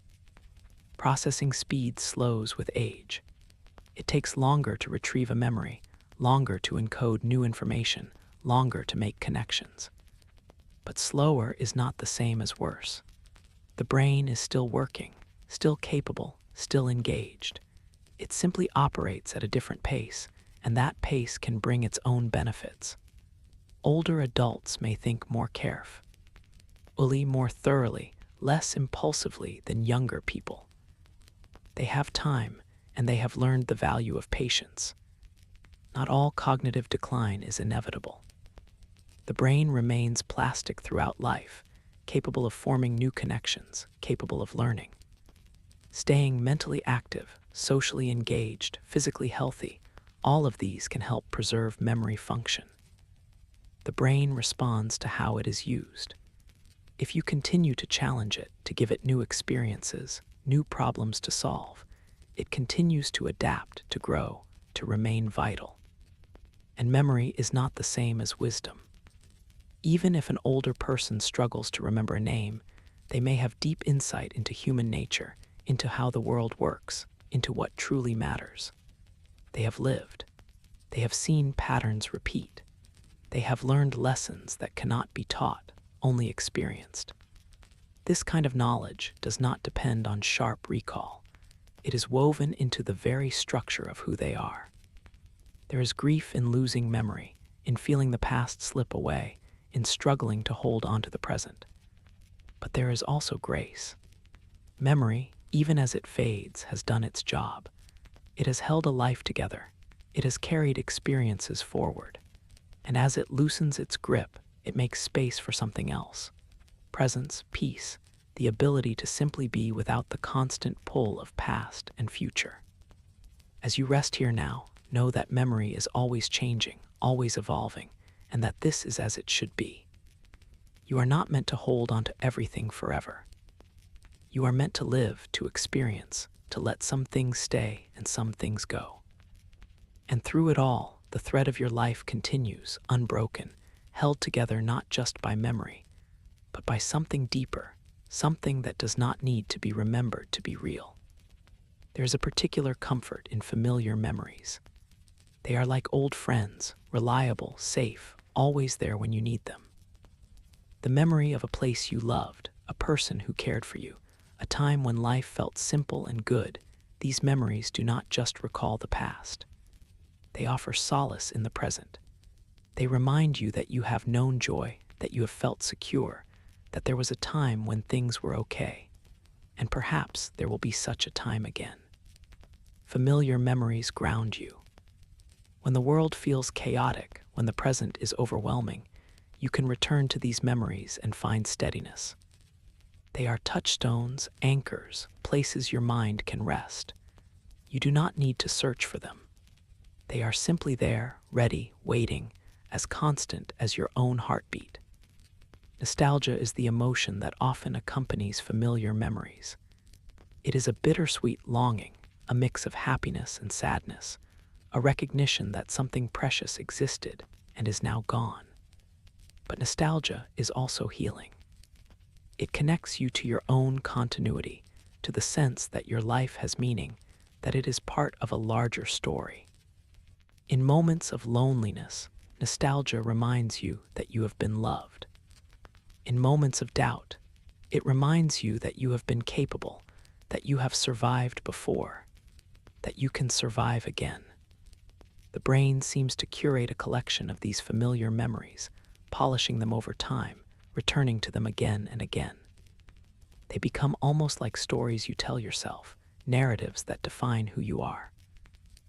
Processing speed slows with age. It takes longer to retrieve a memory, longer to encode new information, longer to make connections. But slower is not the same as worse. The brain is still working, still capable, still engaged. It simply operates at a different pace, and that pace can bring its own benefits. Older adults may think more carefully, more thoroughly, less impulsively than younger people. They have time, and they have learned the value of patience. Not all cognitive decline is inevitable. The brain remains plastic throughout life, capable of forming new connections, capable of learning. Staying mentally active, socially engaged, physically healthy, all of these can help preserve memory function. The brain responds to how it is used. If you continue to challenge it, to give it new experiences, new problems to solve, it continues to adapt, to grow, to remain vital. And memory is not the same as wisdom. Even if an older person struggles to remember a name, they may have deep insight into human nature, into how the world works, into what truly matters. They have lived. They have seen patterns repeat. They have learned lessons that cannot be taught, only experienced. This kind of knowledge does not depend on sharp recall. It is woven into the very structure of who they are. There is grief in losing memory, in feeling the past slip away, in struggling to hold on to the present. But there is also grace. Memory, even as it fades, has done its job. It has held a life together. It has carried experiences forward. And as it loosens its grip, it makes space for something else. Presence, peace, the ability to simply be without the constant pull of past and future. As you rest here now, know that memory is always changing, always evolving, and that this is as it should be. You are not meant to hold on to everything forever. You are meant to live, to experience, to let some things stay and some things go. And through it all, the thread of your life continues, unbroken, held together not just by memory, but by something deeper, something that does not need to be remembered to be real. There is a particular comfort in familiar memories. They are like old friends, reliable, safe, always there when you need them. The memory of a place you loved, a person who cared for you, a time when life felt simple and good, these memories do not just recall the past. They offer solace in the present. They remind you that you have known joy, that you have felt secure, that there was a time when things were okay, and perhaps there will be such a time again. Familiar memories ground you. When the world feels chaotic, when the present is overwhelming, you can return to these memories and find steadiness. They are touchstones, anchors, places your mind can rest. You do not need to search for them. They are simply there, ready, waiting, as constant as your own heartbeat. Nostalgia is the emotion that often accompanies familiar memories. It is a bittersweet longing, a mix of happiness and sadness, a recognition that something precious existed and is now gone. But nostalgia is also healing. It connects you to your own continuity, to the sense that your life has meaning, that it is part of a larger story. In moments of loneliness, nostalgia reminds you that you have been loved. In moments of doubt, it reminds you that you have been capable, that you have survived before, that you can survive again. The brain seems to curate a collection of these familiar memories, polishing them over time, returning to them again and again. They become almost like stories you tell yourself, narratives that define who you are.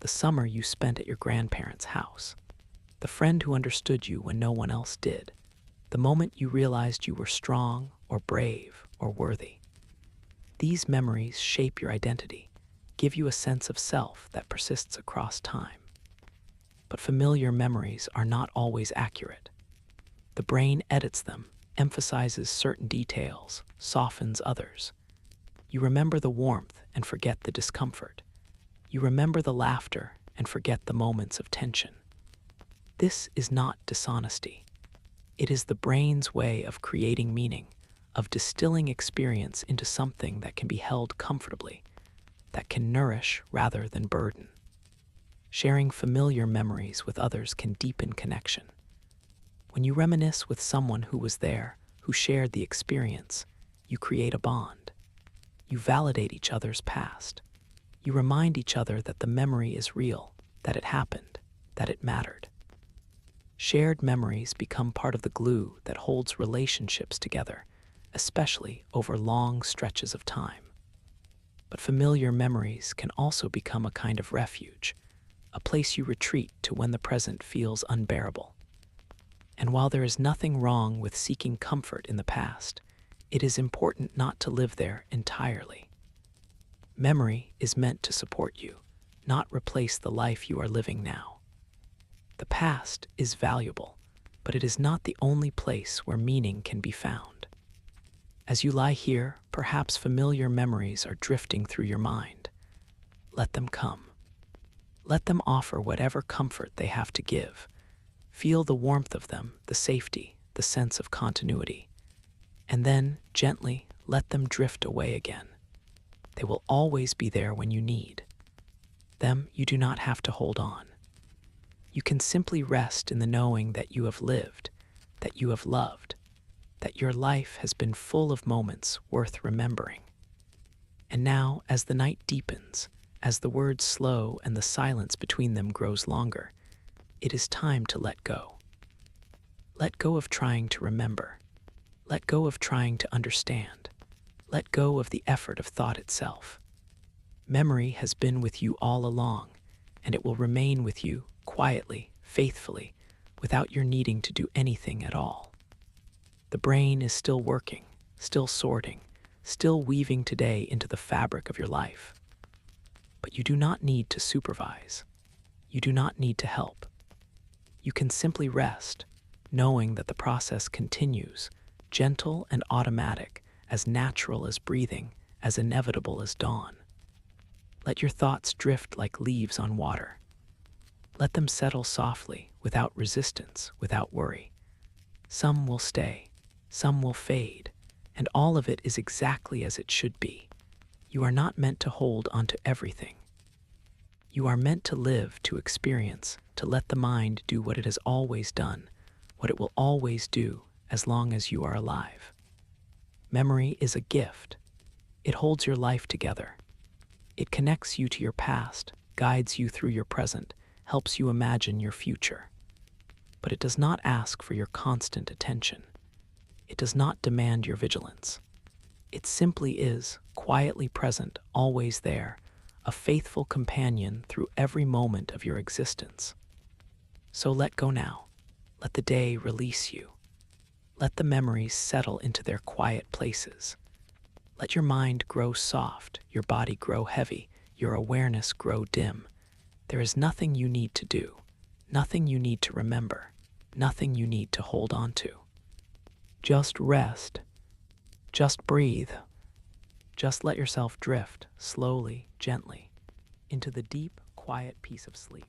The summer you spent at your grandparents' house, the friend who understood you when no one else did, the moment you realized you were strong or brave or worthy. These memories shape your identity, give you a sense of self that persists across time. But familiar memories are not always accurate. The brain edits them, emphasizes certain details, softens others. You remember the warmth and forget the discomfort. You remember the laughter and forget the moments of tension. This is not dishonesty. It is the brain's way of creating meaning, of distilling experience into something that can be held comfortably, that can nourish rather than burden. Sharing familiar memories with others can deepen connection. When you reminisce with someone who was there, who shared the experience, you create a bond. You validate each other's past. You remind each other that the memory is real, that it happened, that it mattered. Shared memories become part of the glue that holds relationships together, especially over long stretches of time. But familiar memories can also become a kind of refuge, a place you retreat to when the present feels unbearable. And while there is nothing wrong with seeking comfort in the past, it is important not to live there entirely. Memory is meant to support you, not replace the life you are living now. The past is valuable, but it is not the only place where meaning can be found. As you lie here, perhaps familiar memories are drifting through your mind. Let them come. Let them offer whatever comfort they have to give. Feel the warmth of them, the safety, the sense of continuity. And then, gently, let them drift away again. They will always be there when you need. Them you do not have to hold on. You can simply rest in the knowing that you have lived, that you have loved, that your life has been full of moments worth remembering. And now, as the night deepens, as the words slow and the silence between them grows longer, it is time to let go. Let go of trying to remember. Let go of trying to understand. Let go of the effort of thought itself. Memory has been with you all along, and it will remain with you quietly, faithfully, without your needing to do anything at all. The brain is still working, still sorting, still weaving today into the fabric of your life. But you do not need to supervise. You do not need to help. You can simply rest, knowing that the process continues, gentle and automatic, as natural as breathing, as inevitable as dawn. Let your thoughts drift like leaves on water. Let them settle softly, without resistance, without worry. Some will stay, some will fade, and all of it is exactly as it should be. You are not meant to hold onto everything. You are meant to live, to experience, to let the mind do what it has always done, what it will always do as long as you are alive. Memory is a gift. It holds your life together. It connects you to your past, guides you through your present, helps you imagine your future. But it does not ask for your constant attention. It does not demand your vigilance. It simply is, quietly present, always there, a faithful companion through every moment of your existence. So let go now. Let the day release you. Let the memories settle into their quiet places. Let your mind grow soft, your body grow heavy, your awareness grow dim. There is nothing you need to do, nothing you need to remember, nothing you need to hold on to. Just rest. Just breathe. Just let yourself drift, slowly, gently, into the deep, quiet peace of sleep.